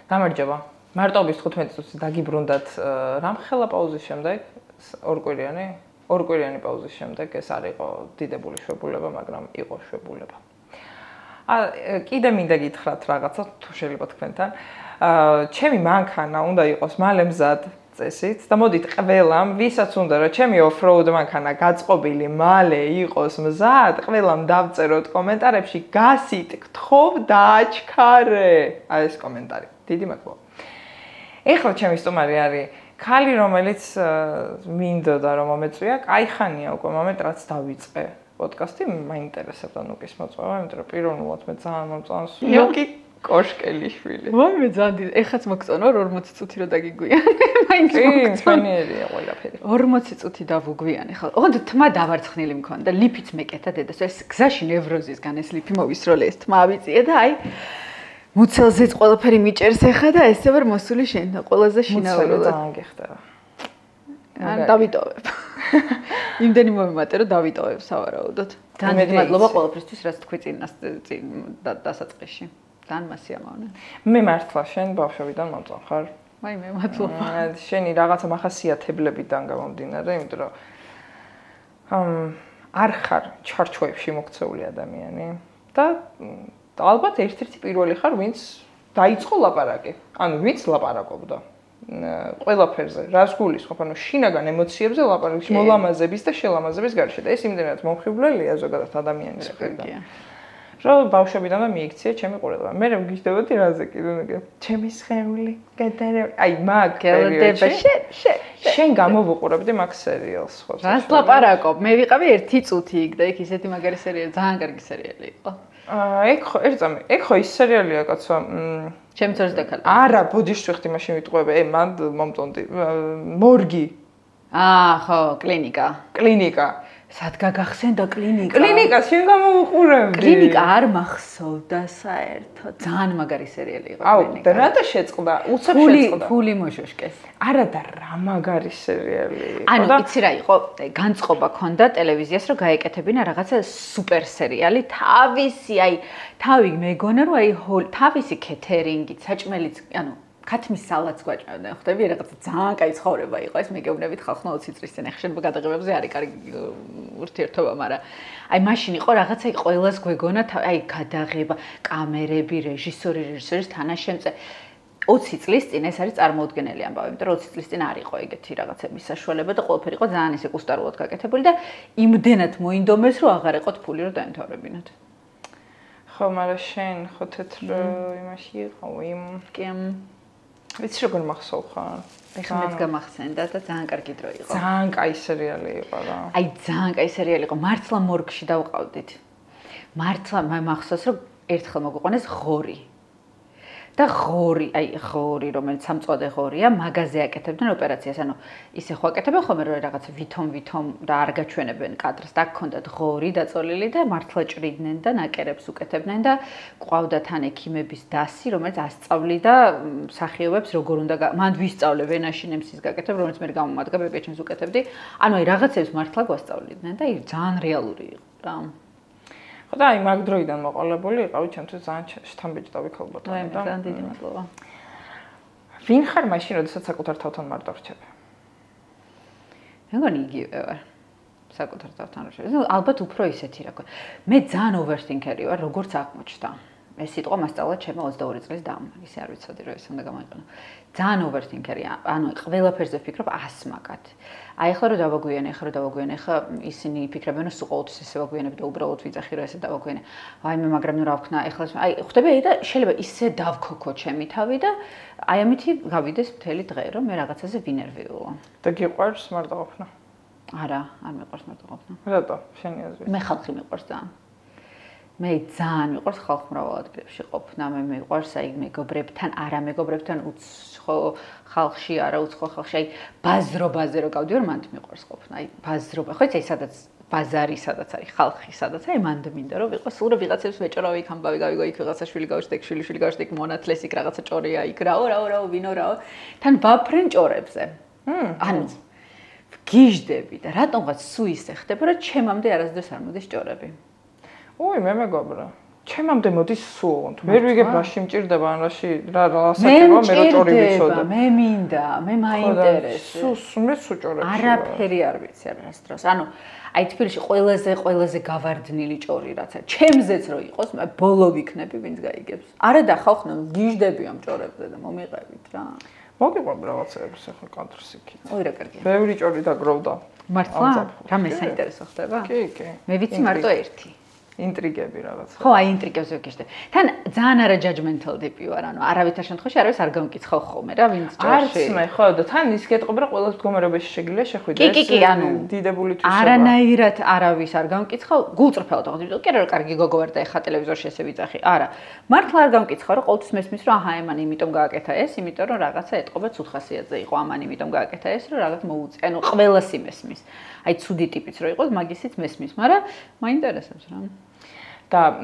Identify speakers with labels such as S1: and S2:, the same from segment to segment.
S1: გამარჯობა. მარტოობის 15 წუთი დაგიბრუნდათ რამხელა პაუზის შემდეგ, ორ კვირიანი პაუზის შემდეგ ეს არ იყო დიდებული შვებულება, მაგრამ იყო შვებულება. კიდე მინდა გითხრათ რაღაცა თუ შეიძლება თქვენთან. ჩემი მანქანა უნდა იყოს მალე მზად წესით და მოდით ყველამ, ვისაც უნდა რომ ჩემი off-road მანქანა გაწყობილი მალე იყოს მზად, ყველამ დავწეროთ კომენტარებში გასით, გთხოვ დააჩქარე. აი ეს კომენტარი. დიდი მადლობა. ეხლა ჩემი სტუმარი არის ქალი, რომელიც მინდოდა რომ მომეწვია, кайხანია უკვე მომენტ რაც დავიწყე პოდკასტი, მაინტერესებდა ნუკის მოწვევა, იმიტომ რომ პირველად მე ძალიან მომწონს ნუკი კოშკელიშვილი.
S2: მე ძალიან ეხაც მოგწონო 40 წუთი რომ დაგიგვიანი. მაინც
S1: მოგწონიერია ყველაფერი.
S2: 40 წუთი დავუგვიანი ხალ. ოღონდ თმა დავარცხნილი მქონდა, ლიფიც მეკეთა დედას. ეს გზაში ნევროზისგან ეს ლიფი მოვისროლე, ეს თმა ავიწია და აი მუცელზეც ყველაფერი მიჭერს ახლა და ესე ვარ მოსული შენ და ყველაზე შინაურულად.
S1: ძალიან გეხდება.
S2: ან დავიტოვებ. იმდენი მომემატე რომ დავიტოვებ სავარაუდოდ. ძალიან მადლობა ყველაფრისთვის, რაც თქვი წინ დასაწყისში. ძალიან მასიამოვნე.
S1: მე მართლა შენ ბავშვებიდან მომწონხარ.
S2: აი მე მადლობა.
S1: შენი რაღაცა მახასიათებლებიდან გამომდინარე, იმიტომ რომ არ ხარ ჩარჩოებში მოქცეული ადამიანი და ალბათ ერთ-ერთი პირველი ხარ, ვინც დაიწყო ლაპარაკი. ანუ ვინც ლაპარაკობდა ყველაფერზე, რას გულისხმობ, ანუ შინაგან ემოციებზე ლაპარაკის, მოლამაზების და შელამაზების გარშე და ეს იმდენად მომხიბვლელია ზოგადად ადამიანის მხრიდან. რომ ბავშვებიდან მიიქცია ჩემი ყურადღება. მე რომ გიждდებოდი რაზე კიდე, ჩემი სხეული, გადარევ. აი მაგ პერიოდში შენ გამოვუყურებდი მაგ სერიალს ხო?
S2: რას ლაპარაკობ? მე ვიყავი 1 წუთი იქ და იქ ისეთი მაგარი სერიალი, ძალიან კარგი სერიალი იყო.
S1: ეგ ხო ის სერიალია კაცო.
S2: ჩემი ძორს დაკალე.
S1: არა, ბოდიშვიხტი მაშინ ვიტყუები. მან მომწონდი. მორგი.
S2: ხო, კლინიკა. სად გაგახსენდა კლინიკა?
S1: კლინიკას შენ გამოვუყურებდი.
S2: კლინიკა არ მახსოვდა საერთოდ. ძალიან მაგარი სერიალი იყო
S1: აუ,
S2: კლინიკა.
S1: და რა შეწყდა? უცებ შეწყდა.
S2: ფული მოშოშკეს.
S1: არა და რა მაგარი სერიალი იყო.
S2: ანუ იცი რა იყო? განწყობა ქონდა ტელევიზიას რომ გაეკეთებინა რაღაცა სუპერ სერიალი. თავი მეგონა რომ თავისი კეთერინგით, საჭმელიც, ანუ ქათმის სალატს გვაჭმევდნენ, ხვდები, რაღაცა ძალიან კაი ცხოვრება იყო ეს, მეგეუბნებით ხალხმა 20 წლის წინ ახლა გადაღებებზე არის კარგი ურთიერთობა, მაგრამ აი მაშინ იყო რაღაცა ყველას გვეგონა, აი გადაღება, კამერები, რეჟისორის თანაშემწე 20 წლის წინ ეს არის წარმოუდგენელი ამბავი, იმიტომ რომ 20 წლის წინ არ იყო ეგეთი რაღაცების საშუალება და ყველაფერი იყო ძალიან ისე კუსტარულად გაკეთებული და იმდენად მოინდომეს, რომ აღარ ეყოთ ფული რომ დაემთავრებინათ.
S1: ხო, მაგრამ შენ ხო თეთრ იმაში იყო, ვიცი როგორ მახსოვ ხარ?
S2: ეხლა მეც გამახსენდა და ძალიან კარგი დრო იყო.
S1: ძალიან კაი სერიალი იყო რა.
S2: აი ძალიან კაი სერიალი იყო. მართლა მორგში დავყავდით. მართლა მახსოვს რომ ერთხელ მოგვიყვანეს ღორი. და ღორი, რომელიც სამწვადე ღორია, მაღაზე აკეთებდნენ ოპერაციას. ანუ ისე ხო აკეთებენ ხოლმე რომ რაღაც ვითომ და არ გაჩვენებენ კადრს. და გქონდათ ღორი დაწოლილი და მართლა ჭრიდნენ და ნაკერებს უკეთებდნენ და ყავდა თან ექიმების დასი, რომელიც ასწავლიდა მსახიობებს როგორ უნდა მან ვისწავლე ვენაში ნემსის გაკეთებ, რომელიც მე გამომადგა ბებიაჩემს უკეთებდი. ანუ აი რაღაცებს მართლა გვასწავლიდნენ და ძალიან რეალური იყო რა.
S1: ხო და აი მაგ დროიდან მოყოლებული იყავი ჩემთვის ძალიან შთამბეჭდავი ქალბატონი
S2: და ძალიან დიდი მადლობა.
S1: ვინ ხარ მაშინ, როდესაც საკუთარ თავთან მარტო რჩები?
S2: მე მგონი იგივე ვარ. საკუთარ თავთან რჩები. ალბათ უფრო ისეთი რა. მე ძალიან overthinker-ი ვარ, როგორც აღმოჩნდა. ეს სიტყვა მასწავლა ჩემი 22 წლის დამ. ისე არ ვიცოდი რომ ეს უნდა გამოიყენო. ძალიან overthinker-ია. ანუ ყველაფერზე ვფიქრობ ასმაკად. აი ახლა რომ დავაგვიანე, ახლა ისინი ფიქრობენ რომ სულ ყოველთვის ესე ვაგვიანებ და უბრალოდ ვიძახი რომ ესე დავაგვიანე. აი მე მაგრამ ნუ რა ვქნა, ახლა აი ხვდები აი და შეიძლება ისე დავქოქო ჩემი თავი და აი ამითი გავიდეს მთელი დღე რომ მე რაღაცაზე ვინერვიულო.
S1: და გიყვარს მარტოყოფნა?
S2: არა, არ მიყვარს მარტოყოფნა.
S1: რატო? შენი აზრით?
S2: მე ხალხი მიყვარს ძალიან. მე ძალიან მიყვარს ხალხმრავალ ადგილებში ყოფნა, მე მიყვარს აი მეგობრებთან, არა მეგობრებთან უცხო ხალხში, არა უცხო ხალხში, აი ბაზრობაზე რომ გავდივარ, მანდ მიყვარს ყოფნა. აი ბაზრობა, ხო იცი, სადაც ბაზარი, სადაც არის ხალხი, სადაც აი მანდ მინდა რომ ვიყოს, სულ რომ ვიღაცებს ვეჭორავ იქ ამბავი გავიგო, იქ ვიღაცა შვილი გავშტე, იქ შვილი გავშტე, იქ მონათლეს, იქ რაღაცა ჭორია, იქ რაო, ვინო რაო. თან ვაფრენ ჭორებზე. ანუ გიждები და რატომღაც სულ ისე ხდება, რომ ჩემამდე არასდროს არ მოდის ჭორები.
S1: მე მეგობრა. ჩემამდე მოდის სულ. ვერ ვიგებ რაში მჭირდება, ან რაში რა ასაკება, მე რო ჭორი ვიცოდე.
S2: მე მინდა, მე მაინტერესებს.
S1: მე სუჭორებში.
S2: არაფერი არ ვიცი ამას დროს. ანუ აი თბილისში ყველაზე გავარდნილი ჭორი რაცა. ჩემზეც რო იყოს, ბოლო ვიქნები, ვინც გაიგებს. არა და ხალხნა გიждები ამ ჭორებზე და მომიყევით რა.
S1: მოგიყვება რაღაცეებს ახლა კონტრს იქით.
S2: ой რა კარგი.
S1: ბევრი ჭორი დაგროვდა.
S2: მართლა? რამე საინტერესო ხდება?
S1: კი.
S2: მე ვიცი მარტო ერთი.
S1: ინტრიგები რაღაც.
S2: ხო, აი ინტრიგებს ვეკიშდე. თან ძალიან არა judgmental ტიპი ვარ, ანუ არავითარ შემთხვევაში არავის არ გამკითხავ ხოლმე რა, ვინც ჭორში.
S1: არც მე, ხო, და თან ის გეტყობი რა ყველა მდგომარეობაში შეგიძლია შეხვიდე.
S2: კი, ანუ
S1: დიდებული თვისება.
S2: არანაირად არავის არ გამკითხავ, გულწრფელად აღარ ვიტყვი, კი რა კარგი გოგო ვარ და ეხა ტელევიზორში ესე ვიძახი. არა. მართლა არ გამკითხავ რა, ყოველთვის მესმის რომ აჰა, ემან იმიტომ გააკეთა ეს, იმიტომ რომ რაღაცა ეტყობა ცუდ ხასიათზე იყო, ამან იმიტომ გააკეთა ეს, რომ რაღაც მოუწე. ანუ ყველას იმესმის. აი ცუდი ტიპიც რო იყოს, მაგისიც მესმის, მაგრამ მაინტერესებს რა.
S1: და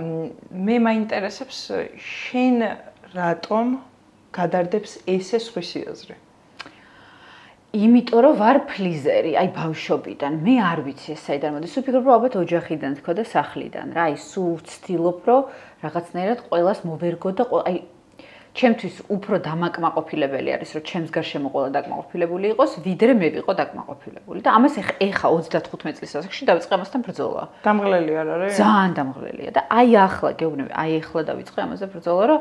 S1: მე მაინტერესებს შენ რატომ გადარდებს ესე სხვისი აზრი?
S2: იმიტომ რომ ვარ ფლიზერი, აი ბავშვობიდან. მე არ ვიცი ეს საიდან მოდის. სულ ფიქრობ რომ ალბათ ოჯახიდან თქო და სახლიდან რა. აი სულ ვცდილობ რომ რაღაცნაირად ყველას მოვერგო და აი ჩემთვის უფრო დამაკმაყოფილებელი არის რომ ჩემს გარშემო ყველა დაკმაყოფილებული იყოს, ვიდრე მე ვიყო დაკმაყოფილებული. და ამას ეხა 35 წლის ასაკში დავიწყე ამასთან ბრძოლა.
S1: დამღლელი არ არის?
S2: ძალიან დამღლელია და აი ახლა გეუბნები, აი ახლა დავიწყე ამაზე ბრძოლა, რომ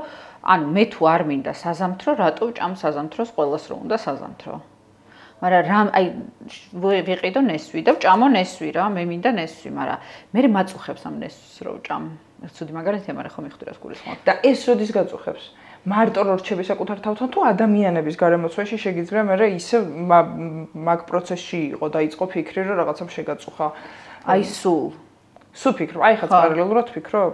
S2: ანუ მე თუ არ მინდა საზამთრო, რატო ჭამ საზამთროს ყველას რომ უნდა საზამთრო. მაგრამ რამ აი ვიყიდო ნესვი და ვჭამო ნესვი რა, მე მინდა ნესვი, მაგრამ მე მაწუხებს ამ ნესვს რომ ვჭამ. ცუდი მაგალითია, მაგრამ ხო მიხვდი რა გულისხმობ.
S1: და ეს როდის გაწუხებს? მარტო რო რჩები საკუთარ თავთან თუ ადამიანების გარემოცვაში შეგიძლია მე ისე მაგ პროცესში იყო და იწყო ფიქრი რომ რაღაცამ შეგაწუხა.
S2: აი სულ
S1: ფიქრობ, აი ხა პარალელურად ფიქრობ?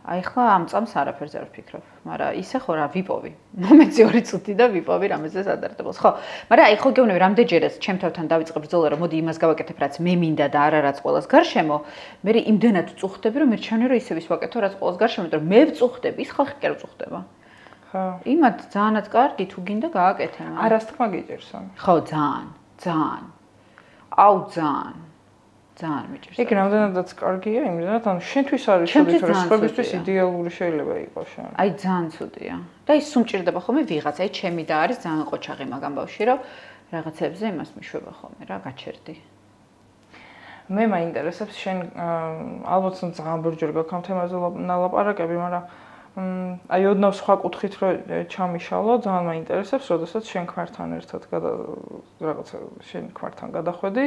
S2: აი ხლა ამ წამს არაფერზე არ ვფიქრობ, მაგრამ ისე ხო რა ვიპოვი. მომეცი 2 წუთი და ვიპოვი რამეზე სადარდებულს. ხო, მაგრამ აი ხო გეუბნები რამდენჯერაც ჩემ თავთან დავიწყე ბრძოლა რომ მოდი იმას გავაკეთებ რაც მე მინდა და არა რაც ყოველს გარშემო, მე იმდენად ვწუხდები რომ მე რჩანე რომ ისე ვის ვაკეთო რაც ყოველს გარშემო, იმიტომ რომ მე ვწუხდები, ის ხალხი კი არ ვწუხდება. იმათ ძალიანაც კარგი თუ გინდა გააკეთე.
S1: არას თქმა გიჭირს ამ.
S2: ხო, ძალიან. აუ ძალიან მიჭირს.
S1: იქ რამდენადაც კარგია, იმდენად ანუ შენთვის არის ცუდი, თორე სხვებისთვის იდეალური შეიძლება იყოს შენ.
S2: აი ძალიან ცუდია. და ის სუმჭირდება ხოლმე ვიღაცა, აი ჩემი და არის ძალიან ყოჩაღი მაგამ ბავში, რომ რაღაცებზე იმას მიშვება ხოლმე რა, გაჩერდი.
S1: მე მაინტერესებს შენ ალბათ ძალიან ბევრჯერ გაქვს ამ თემაზე ნალაპარაკები, მაგრამ აი ოდნავ სხვა კუთხით რო ჩამიშალო, ძალიან მაინტერესებს, როდესაც შენ ქმართან ერთად რაღაცა შენ ქმართან გადახვედი.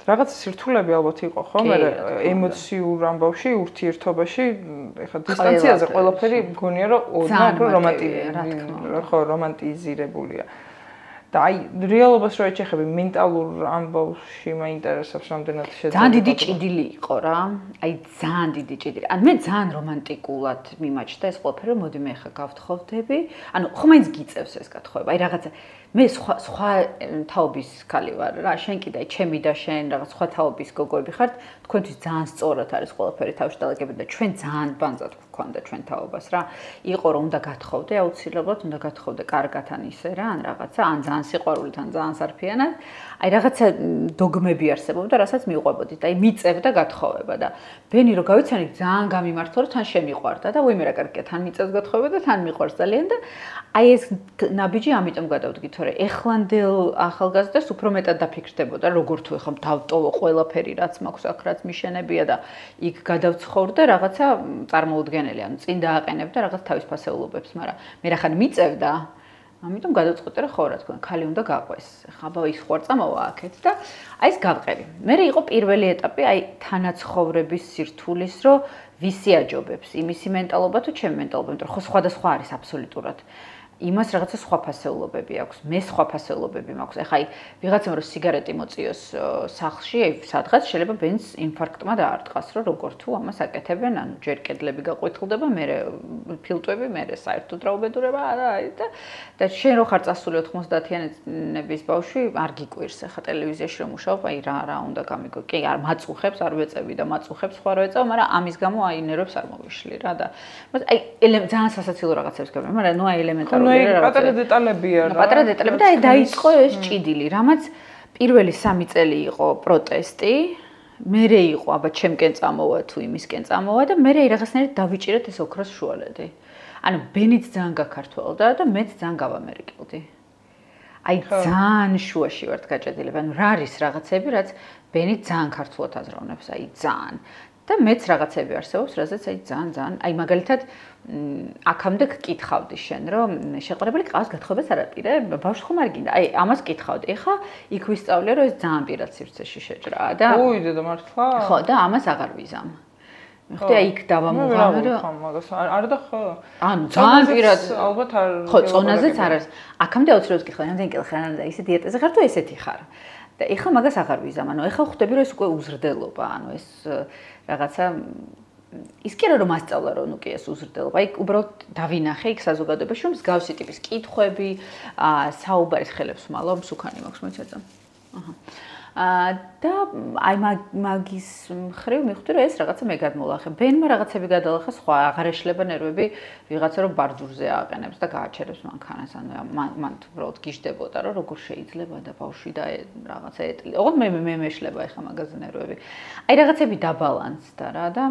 S1: რაღაც სირთულები ალბათ იყო, ხო? მე ემოციურ ამბავში, ურთიერთობაში, ეხლა დისტანციაზე ყველაფერი მგონია რომ ოდნავ რომანტიზირებულია. და აი რეალობას რო ეჩეხები მენტალურ ამბავში მაინტერესებს რამდენად შეძლებოდა.
S2: ძალიან დიდი ჭიდილი იყო რა. აი ძალიან დიდი ჭიდილი. ანუ მე ძალიან რომანტიკულად მიმაჩნდა ეს ყველაფერი, რომ მოდი მე ხა გავთხოვდები. ანუ ხო მაინც გიწევს ეს გათხოვება. აი რაღაცა მე სხვა თაობის ქალი ვარ რა. შენ კიდე ჩემი და შენ რაღაც სხვა თაობის გოგოები ხართ. თქვენთვის ძალიან სწორად არის ყველაფერი თავში დალაგებული და ჩვენ ძალიან ბანძად გვქონდა ჩვენ თაობას რა. იყო რომ უნდა გათხოვდე, აუცილებლად უნდა გათხოვდე კარგად ან ისე რა, ან რაღაცა, ან ძალიან სიყვარულით, ან ძალიან სარფიანად. აი რაღაცა დოგმები არსებობდა, რასაც მიყვებოდით. აი მიწევდა გათხოვება და ბენი რო გავიცანი ძალიან გამიმართლა, რომ თან შემიყვარდა და ვიმე რა კარგია, თან მიწევს გათხოვება და თან მიყვარს ძალიან და აი ეს ნაბიჯი ამიტომ გადავდგი, თორე ეხლანდელ ახალგაზრდას უფრო მეტად დაფიქრდებოდა, როგორ თუ ეხლა დავტოვო ყველაფერი, რაც მაქვს აქ, რაც მიშენებია და იქ გადავცხოვრ და რაღაცა წარმოუდგენელი, ანუ წინ დააყენებ და რაღაც თავის ფასეულობებს, მაგრამ მე რახან მიწევდა, ამიტომ გადავწყვეტე რა ხო რა თქმა, ქალი უნდა გაყვეს. ხაბა ის ხوارწამოვა აქეთ და აი ეს გავყევი. მე იყო პირველი ეტაპი, აი თანაცხოვრების სირთულის, რომ ვისი აჯობებს, იმისი მენტალობა თუ ჩემი მენტალობა, იმიტომ რომ ხო სხვადასხვა არის აბსოლუტურად. იმას რაღაცა სხვა ფასეულობები აქვს, მე სხვა ფასეულობები მაქვს. ეხა აი ვიღაცამ რო სიგარეტი მოწიოს სახლში, აი სადღაც შეიძლება ბენს ინფარქტმა დაარტყას, რომ როგორ თუ ამას აკეთებენ, ანუ ჯერ კედლები გაყვეთილდება, მე ფილტვები, მე საერთოდ რაუბედურება და შენ რო ხარ წასული 90-იანების ბავშვი, არ გიკვირს ეხა ტელევიზიაში რომ მუშაობ, აი რა უნდა გამიგო. კი, არ მაწუხებს, არ ვეწევი და მაწუხებს სხვა რო ეწევ, მაგრამ ამის გამო აი ნერვებს არ მოვიშლი რა და აი ძალიან სასაცილო რაღაცებს გავიგე, მაგრამ ნუ აი ელემენტარული
S1: პატარა დეტალებია რა.
S2: პატარა დეტალები და აი დაიწყო ეს ჭიდილი, რამაც პირველი 3 წელი იყო პროტესტი, მერე იყო, აბა ჩემკენ წამოვა თუ იმისკენ წამოვა და მერე რაღაცნაირად დავიჭირეთ ეს ოქროს შუალედი. ანუ ბენიც ძალიან გაქართველდა და მეც ძალიან გავამერიკელდი. აი ძალიან შუაში ვართ გაჭედილი. ანუ რა არის რაღაცები, რაც ბენი ძალიან ქართულად აზროვნებს, აი ძალიან. და მეც რაღაცები არსებობს, რაზეც აი ძალიან, აი მაგალითად აქამდე გკითხავდი შენ, რომ შეყვარებული ყავს გათხოვებას არ აპირებ? ბავშვი ხომ არ გინდა? აი ამას გკითხავდი. ეხლა იქ ვისწავლე, რომ ეს ძალიან პირად სივრცეში შეჭრაა და
S1: ოი დედა მართლა?
S2: ხო, და ამას აღარ ვიზამ. ხოდი აი იქ დავამოღამე
S1: რომ მაგას არ და ხო.
S2: ანუ ძალიან პირად
S1: ალბათ არ
S2: ხო, წონაზეც არ არის. აქამდე აუცილებლად გკითხავდი, რამდენი კილო ხარ და ისე დიეტაზე ხარ თუ ესეთი ხარ. და ეხლა მაგას აღარ ვიზამ. ანუ ეხლა ხვდები, რომ ეს უკვე უზრდელობა, ანუ ეს რაღაცა ის კი არა რომ ასწავლა რომ ნუ კი ეს უზრდელობა. აი უბრალოდ დავინახე იქ საზოგადოებაში რომ მსგავსი ტიპის კითხვები, საუბარის ხელებს ვმალავ, მსუქანი მაქვს მოიცადე. და აი მაგის მხრივ მივხვდი რომ ეს რაღაცა მე გადმოლახე. ბენმა რაღაცები გადალახა, სხვა აღარ ეშლება ნერვები ვიღაცა რომ ბარჯურზე ააყენებს და გააჩერებს მანქანას. ანუ მან უბრალოდ გიждდებოდა რომ როგორ შეიძლება და ბავშვი და რაღაცა ეტლი. ოღონდ მე მეშლება ეხა მაგაზე ნერვები. აი რაღაცები დაბალანსდა რა და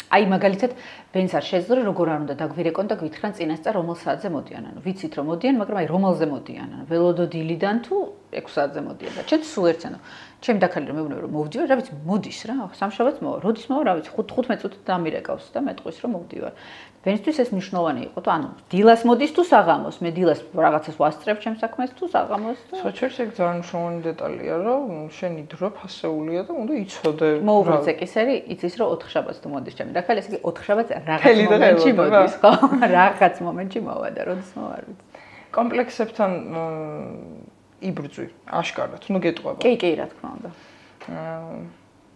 S2: აი მაგალითად ბენს არ შეძლო როგორ არ უნდა დაგვირეკონ და გვითხრან წინასწარ რომელ საათზე მოდიან. ანუ ვიცით რომ მოდიან, მაგრამ აი რომელზე მოდიან. ანუ ველოდოდილიდან თუ 6 საათზე მოდიან და ჩემ სულ ერთს ანუ ჩემ დაქალი რომ მეუბნები რომ მოვდივარ, რა ვიცი, მოდის რა, სამშაბათს მოვა, როდის მოვა, რა ვიცი, 15 წუთით დამირეკავს და მეტყვის რომ მოვდივარ. ბენისთვის ეს მნიშვნელოვანი იყო, თუ ანუ დილას მოდის თუ საღამოს, მე დილას რაღაცას ვასწრებ ჩემ საქმეს თუ საღამოს.
S1: საჩერს ეგ ძალიან მნიშვნელოვანი დეტალია, რომ შენი დრო ფასეულია და უნდა იცოდე.
S2: მოუბრწე კი სერი, იცის რომ 4 შაბათს თუ მოდის ჩემი დაქალი, ესე იგი 4 შაბათს რაღაც მომენტში მოდის, ხო? რაღაც მომენტში მოვა და როდის მოვა, არ ვიცი.
S1: კომპლექსებთან იბრძვი, აშკარად, ნუ გეტყვება.
S2: კი, რა თქმა უნდა.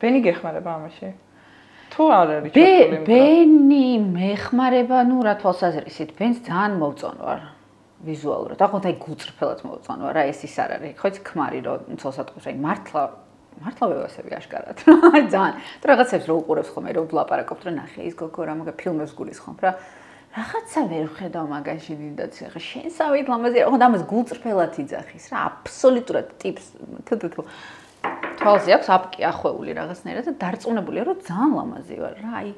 S1: ბენი გეხმარება ამაში? თუ არ არის ჩართული?
S2: ბენი მეხმარება, ნუ რა თვალსაზრისით, ბენს ძალიან მოვწონვარ ვიზუალურად. აღარ აი გულწრფელად მოვწონვარ, რა ეს ის არ არის. ხო იცი ქმარი რომ ცოლსატყვის, აი მართლა ვევასები აშკარად. ძალიან. თუ რაღაცებს რო უყურებს ხოლმე, რო ვლაპარაკობთ, რომ ნახე ის გოგო რა მაგა ფილმებს გულისხმობ რა. რაღაცა ვერ ვხედავ მაგაში დიდად ხა შენსავით ლამაზი რა ამას გულწრფელად იძახის რა აბსოლუტურად ტიპს თუ თვალზე აქვს აპკი ახვეული რაღაცნაირად და დარწმუნებულია რომ ძალიან ლამაზი ვარ რა აი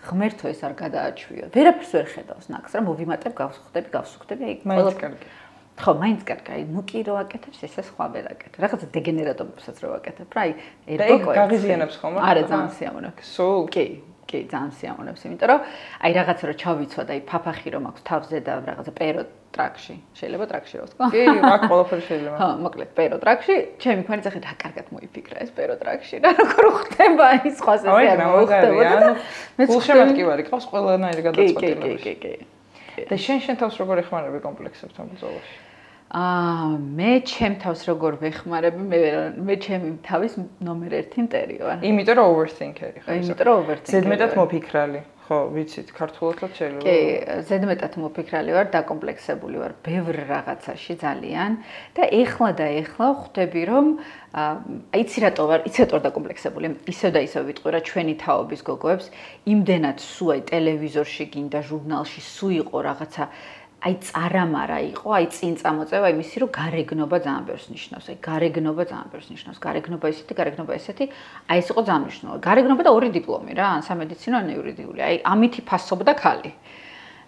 S2: ღმერთო ეს არ გადააჩვიო ვერაფერს ვერ ხედავს ნაკს რა მოვიმატებ გავსუქდები აი
S1: მაინც კარგი
S2: ხო მაინც კარგი აი ნუ კი რო აკეთებს ესე სხვა ვერ აკეთებ რაღაცა დეგენერატობებსაც რო აკეთებ რა აი
S1: ერგო გაღიზიანებს ხომ
S2: არა ძალიან სიამოვნებს
S1: სულ
S2: კი ძალიან სიამოვნებს იმიტომ რომ აი რაღაცა რო ჩავიცვა და აი ფაფახი რომ აქვს თავზე და რაღაცა პერო ტრაქში შეიძლება ტრაქში რო ვთქვა
S1: კი აქ ყველაფერი შეიძლება
S2: ხო მოკლედ პერო ტრაქში ჩემი ქვანი წახე რა კარგად მოიფიქრა ეს პერო ტრაქში რა როგორ ხდება აი სხვას ესე არ მოხდებოდა და
S1: მე გულშემატკივარი ყავს ყველანაირი გადაწყვეტილებაში
S2: კი
S1: და შენ თავს როგორ ეხმარები კომპლექსებთან ბრძოლაში
S2: მე ჩემ თავს როგორ ვეხმარები მე ჩემი თავის ნომერ 1 მტერი ვარ
S1: იმიტომ რომ overthinker-ი ხარ
S2: იმიტომ რომ overthinker
S1: ზედმეტად მოფიქრალი ხო ვიცით ქართულადაც შეიძლება
S2: კი ზედმეტად მოფიქრალი ვარ დაკომპლექსებული ვარ ბევრ რაღაცაში ძალიან და ეხლა ხვდები რომ იცი რატო დაკომპლექსებული ისევ და ისევ ვიტყვი რა ჩვენი თაობის გოგოებს იმდენად სულ აი ტელევიზორში გინდა ჟურნალში სულ იყო რაღაცა აი წარამარა იყო, აი წინ წამოწევა იმისი, რომ გარეგნობა ძალიან ბევრს ნიშნავს. აი გარეგნობა ძალიან ბევრს ნიშნავს. გარეგნობა ესეთი, აი ეს იყო ძალიან მნიშვნელოვანი. გარეგნობა და 2 დიპლომი რა, ან სამედიცინო, ან იურიდიული. აი ამითი ფასობდა ქალი.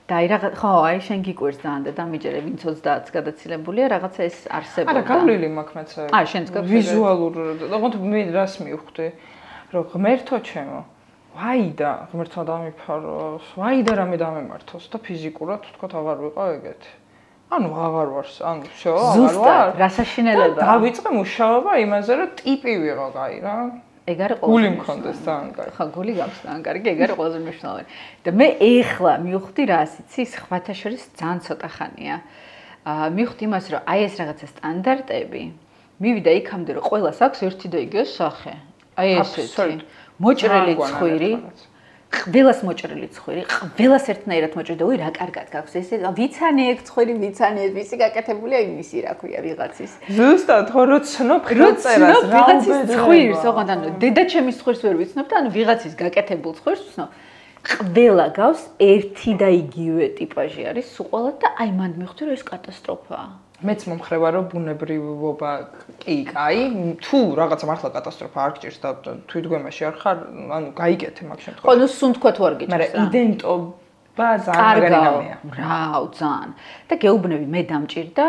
S2: და აი რაღაც ხო, აი შენ გიკვირს ძალიან და დამიჯერე, ვინც 30-ს გადაცილებულია, რაღაცა ეს არსებობდა.
S1: არა, გავლილი მაქვს მეც.
S2: შენც გაქვს
S1: ვიზუალურ, თქო მე რას მივხვდი, რომ ღმერთო ჩემო ვაიდა ღმერთმა დამიფაროს, ვაიდა რამე დამემართოს და ფიზიკურად თქო აღარ ვიყავ ეგეთი. ანუ აღარ ვარ, ანუ всё, აღარ ვარ.
S2: რასაშინელება.
S1: დავიწყე მუშაობა იმაზე, რომ ტიპი ვიყო, კაი რა.
S2: ეგ არის ყოველთვის.
S1: გული მქონდეს ძალიან კაი.
S2: ხო, გული გაქვს ძალიან კარგი, ეგ არის ყველაზე მნიშვნელოვანი. და მე ეხლა მივხვდი რას იცი, სხვათა შორის ძალიან ცოტა ხანია. მივხვდი იმას, რომ აი ეს რაღაცა სტანდარტები მივიდა იქამდე, რომ ყველას აქვს ერთი და იგივე სახე. აი ესეთი. მოჭრილი ცხვირი, ყველას მოჭრილი ცხვირი, ყველას ერთნაირად მოჭრილი და ой რა კარგად გაქვს ესე ვიცანი ეგ ცხვირი, ვიცანი ეს ვისი გაკეთებულია იმისი რა ქვია ვიღაცის.
S1: ზუსტად ხო რო ცნობ წერას რა
S2: ვიღაცის ცხვირს, ოღონდ ანუ დედა ჩემის ცხვირს ვერ ვიცნობ და ანუ ვიღაცის გაკეთებულ ცხვირს ვცნობ. ყველა გავს ერთი და იგივე ტიპაჟი არის სულ ყველა და აი მან მივხვდი რომ ეს კატასტროფაა.
S1: მეც მომხრება რომ ბუნებრივობა კი კაი, თუ რაღაცა მართლა კატასტროფა არ გჭირს და თვითგვემაში არ ხარ, ანუ გაიგეთე მაგ შემთხვევაში.
S2: ხო, ნუ სუნთქვა თუ არ გიჭირს.
S1: მაგრამ იდენტობა ძალიან მაგარი რამეა.
S2: რაუ, ძალიან. და გეუბნები მე დამჭირდა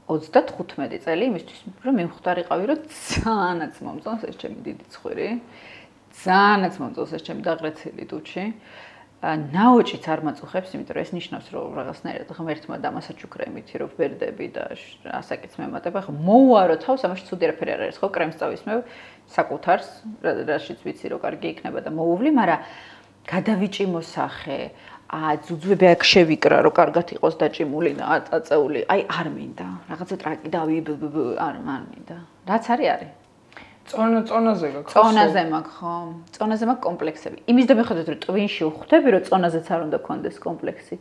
S2: 35 წელი იმისთვის, რომ მივხვდარიყავი, რომ ძალიანაც მომწონს ეს ჩემი დიდი ცხვირი. ძალიანაც მომწონს ეს ჩემი დაღრეცილი ტუჩი. ნაოჭიც არ მაწუხებს, იმიტომ რომ ეს ნიშნავს, რომ რაღაცნაირად ღმერთმა დამასაჩუქრა იმითი, რომ ვერდები და ასაკიც მემატება. ხო, მოუარო თავს, ამაში ცუდი არაფერი არ არის, ხო, კრემს წავისმევ საკუთარს, რაშიც ვიცი, რომ კარგი იქნება და მოუვლი, მაგრამ გადავიჭიმო სახე, ძუძვები აქ შევიკრა, რომ კარგად იყოს დაჭიმული და აწაწეული. აი, არ მინდა. რაღაცა ტრაკი არ მინდა. რაც არის.
S1: წონაზე გაქვს.
S2: წონაზე მაქვს, ხო. წონაზე მაქვს კომპლექსები. იმის და მიხედვით, რომ ტვინში ვხვდები, რომ წონაზეც არ უნდა გქონდეს კომპლექსი.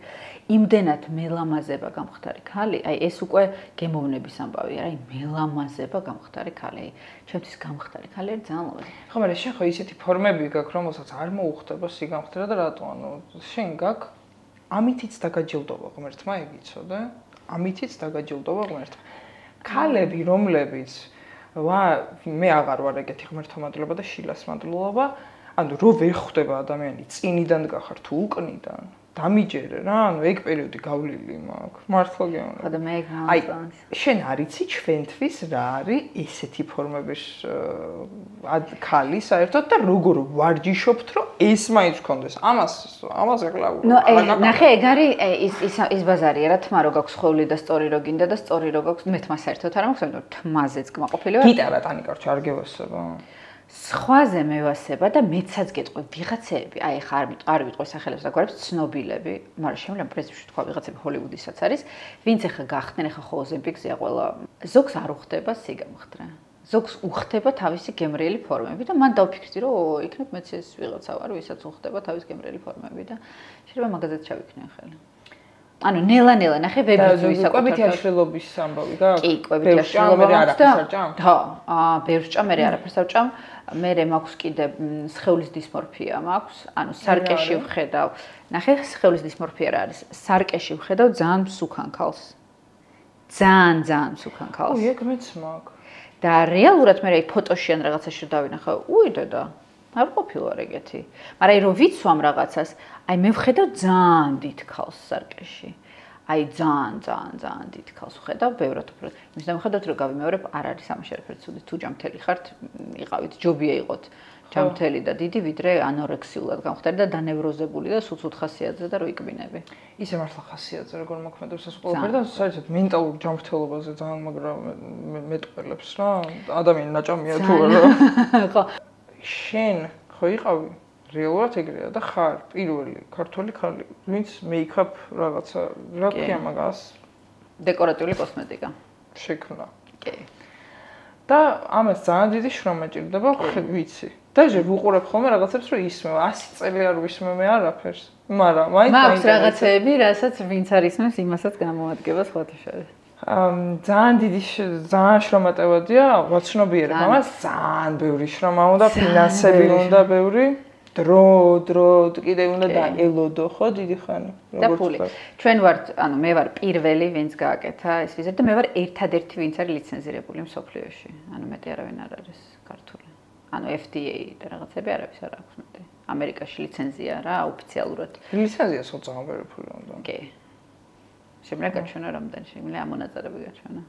S2: იმდენად მელამაზება გამხდარი ქალი, აი ეს უკვე გემოვნების ამბავია, აი მელამაზება გამხდარი ქალი. ჩემთვის გამხდარი ქალი არის ძალიან ლამაზი.
S1: ხო, მაგრამ შენ ხო ისეთი ფორმები გაქვს, რომელსაც არ მოუხდება სიგამხდრა და რატო? ანუ შენ გაქვს ამითიც დაგაჯილდობა ღმერთმა, ეგ იცოდე? ამითიც დაგაჯილდობა ღმერთმა. ქალები, რომლებიც მე აღარ ვარ ეგეთი ღმერთო მადლობა და შილას მადლობა. ანუ რო ვერ ხვდება ადამიანი წინიდან გახარ თუ უკნიდან, დამიჯერე რა, ანუ ეგ პერიოდი გავლილი მაქვს. მართლა გეუბნები.
S2: ხო და მე
S1: აი, შენ არიცი ჩვენთვის რა არის ესეთი ფორმების ქალი საერთოდ და როგორ ვარჯიშობთ, რომ ეს მაინც გქონდეს. ამას ეხლა
S2: ნახე, ეგ არის ის ბაზარია რა, თმა რო გაქვს ხვეული და სწორი რო გინდა და სწორი რო გაქვს, მე თმა საერთოდ არ მაქვს, ანუ თმაზეც კმაყოფილი ვარ.
S1: გიტარა ტანიკარჩი არ გევასება.
S2: სხვაზე მევასება და მეცაც გეტყვი ვიღაცები, აი ხა არ ვიტყვი სახელებს და გვარებს ცნობილები, მაგრამ შემიძლია პრინციპში თქვა ვიღაცები ჰოლივუდისაც არის, ვინც ახლა გახდნენ, ახლა ხო ოზემპიკზეა ყველა. ზოგს არ უხდება სიგამხდრა. ზოგს უხდება თავისი გემრიელი ფორმები და მან დავფიქრდი, რომ იქნებ მეც ეს ვიღაცა ვარ, ვისაც უხდება თავის გემრიელი ფორმები და შეიძლება მაგაზეც ჩავიქნე ახლა. ანუ ნელა-ნელა ნახე ვებიზვის საკუთარ
S1: კვებითი აშლილობის ამბავი გაქვს?
S2: კი, კვებითი აშლილობა
S1: არაფერს არ ჭამ?
S2: ხო, ბევრს ჭამ, მე არაფერს არ ჭამ. მე მაქვს კიდე სხეულის დისმორფია მაქვს, ანუ სარკეში ვხედავ. ნახე, სხეულის დისმორფია რა არის? სარკეში ვხედავ ძალიან მსუქან ქალს. ძალიან მსუქან ქალს.
S1: ой, ეგ მეც მაქვს.
S2: და რეალურად მე აი ფოტოში ან რაღაცაში დავინახე, უი დედა, არ ყოფილა ეგეთი. მაგრამ აი რომ ვიცვამ რაღაცას, აი მე ვხედავ ძალიან დიდ ქალს სარკეში. აი ძალიან დიდ ქალს ვხედავ, ბევრად უფრო. იმის დამხედავთ რომ გავიმეორებ, არ არის ამაში არაფერი ცუდი. თუ ჯამთელი ხართ, იყავით, ჯობია იყოთ ჯამთელი და დიდი, ვიდრე ანორექსიულად გამხდარი და დანევროზებული და სუცუთ ხასიათზე და რო იკბინები.
S1: ისე მართლა ხასიათზე როგორ მოქმედებს ეს ყველაფერი და საერთოდ მენტალურ ჯანმრთელობაზე ძალიან მაგრამ მეტყველებს რა. ადამიანი ნაჭამია თუ არა.
S2: ხო.
S1: შენ ხო იყავი რეალურად ეგრეა და ხარ პირველი ქართველი ქალი, ვინც მეიქაპ რაღაცა, რა ქვია მაგას?
S2: დეკორატიული კოსმეტიკა.
S1: შექმნა.
S2: კი.
S1: და ამას ძალიან დიდი შრომა ჭირდება, ვიცი. დაჟე ვუყურებ ხოლმე რაღაცებს, რომ ისმევ, 100 წელი არ ვისმევ მე არაფერს. მაგრამ მაინც
S2: მაქვს რაღაცები, რასაც ვინც არ ისმევს, იმასაც გამოადგება სხვათა შორის.
S1: ძალიან დიდი ძალიან შრომატევადია, ვაცნობიერებ ამას, ძალიან ბევრი შრომა უნდა, ფინანსები უნდა ბევრი. დრო კიდე უნდა დაელოდო ხო დიდი ხანი
S2: როგორც ჩვენ ვართ ანუ მე ვარ პირველი ვინც გააკეთა ეს ვიზა და მე ვარ ერთადერთი ვინც არის ლიცენზირებული მსოფლიოში ანუ მეტი არავინ არ არის ქართული ანუ FDA და რაღაცები არავის არ აქვს მეტი ამერიკაში ლიცენზია რა ოფიციალურად
S1: ლიცენზია სოციალურ ბევრი ფული უნდა
S2: კი შემიძლია გაჩვენა რამდენი შემიძლია ამონაწილეები გაჩვენა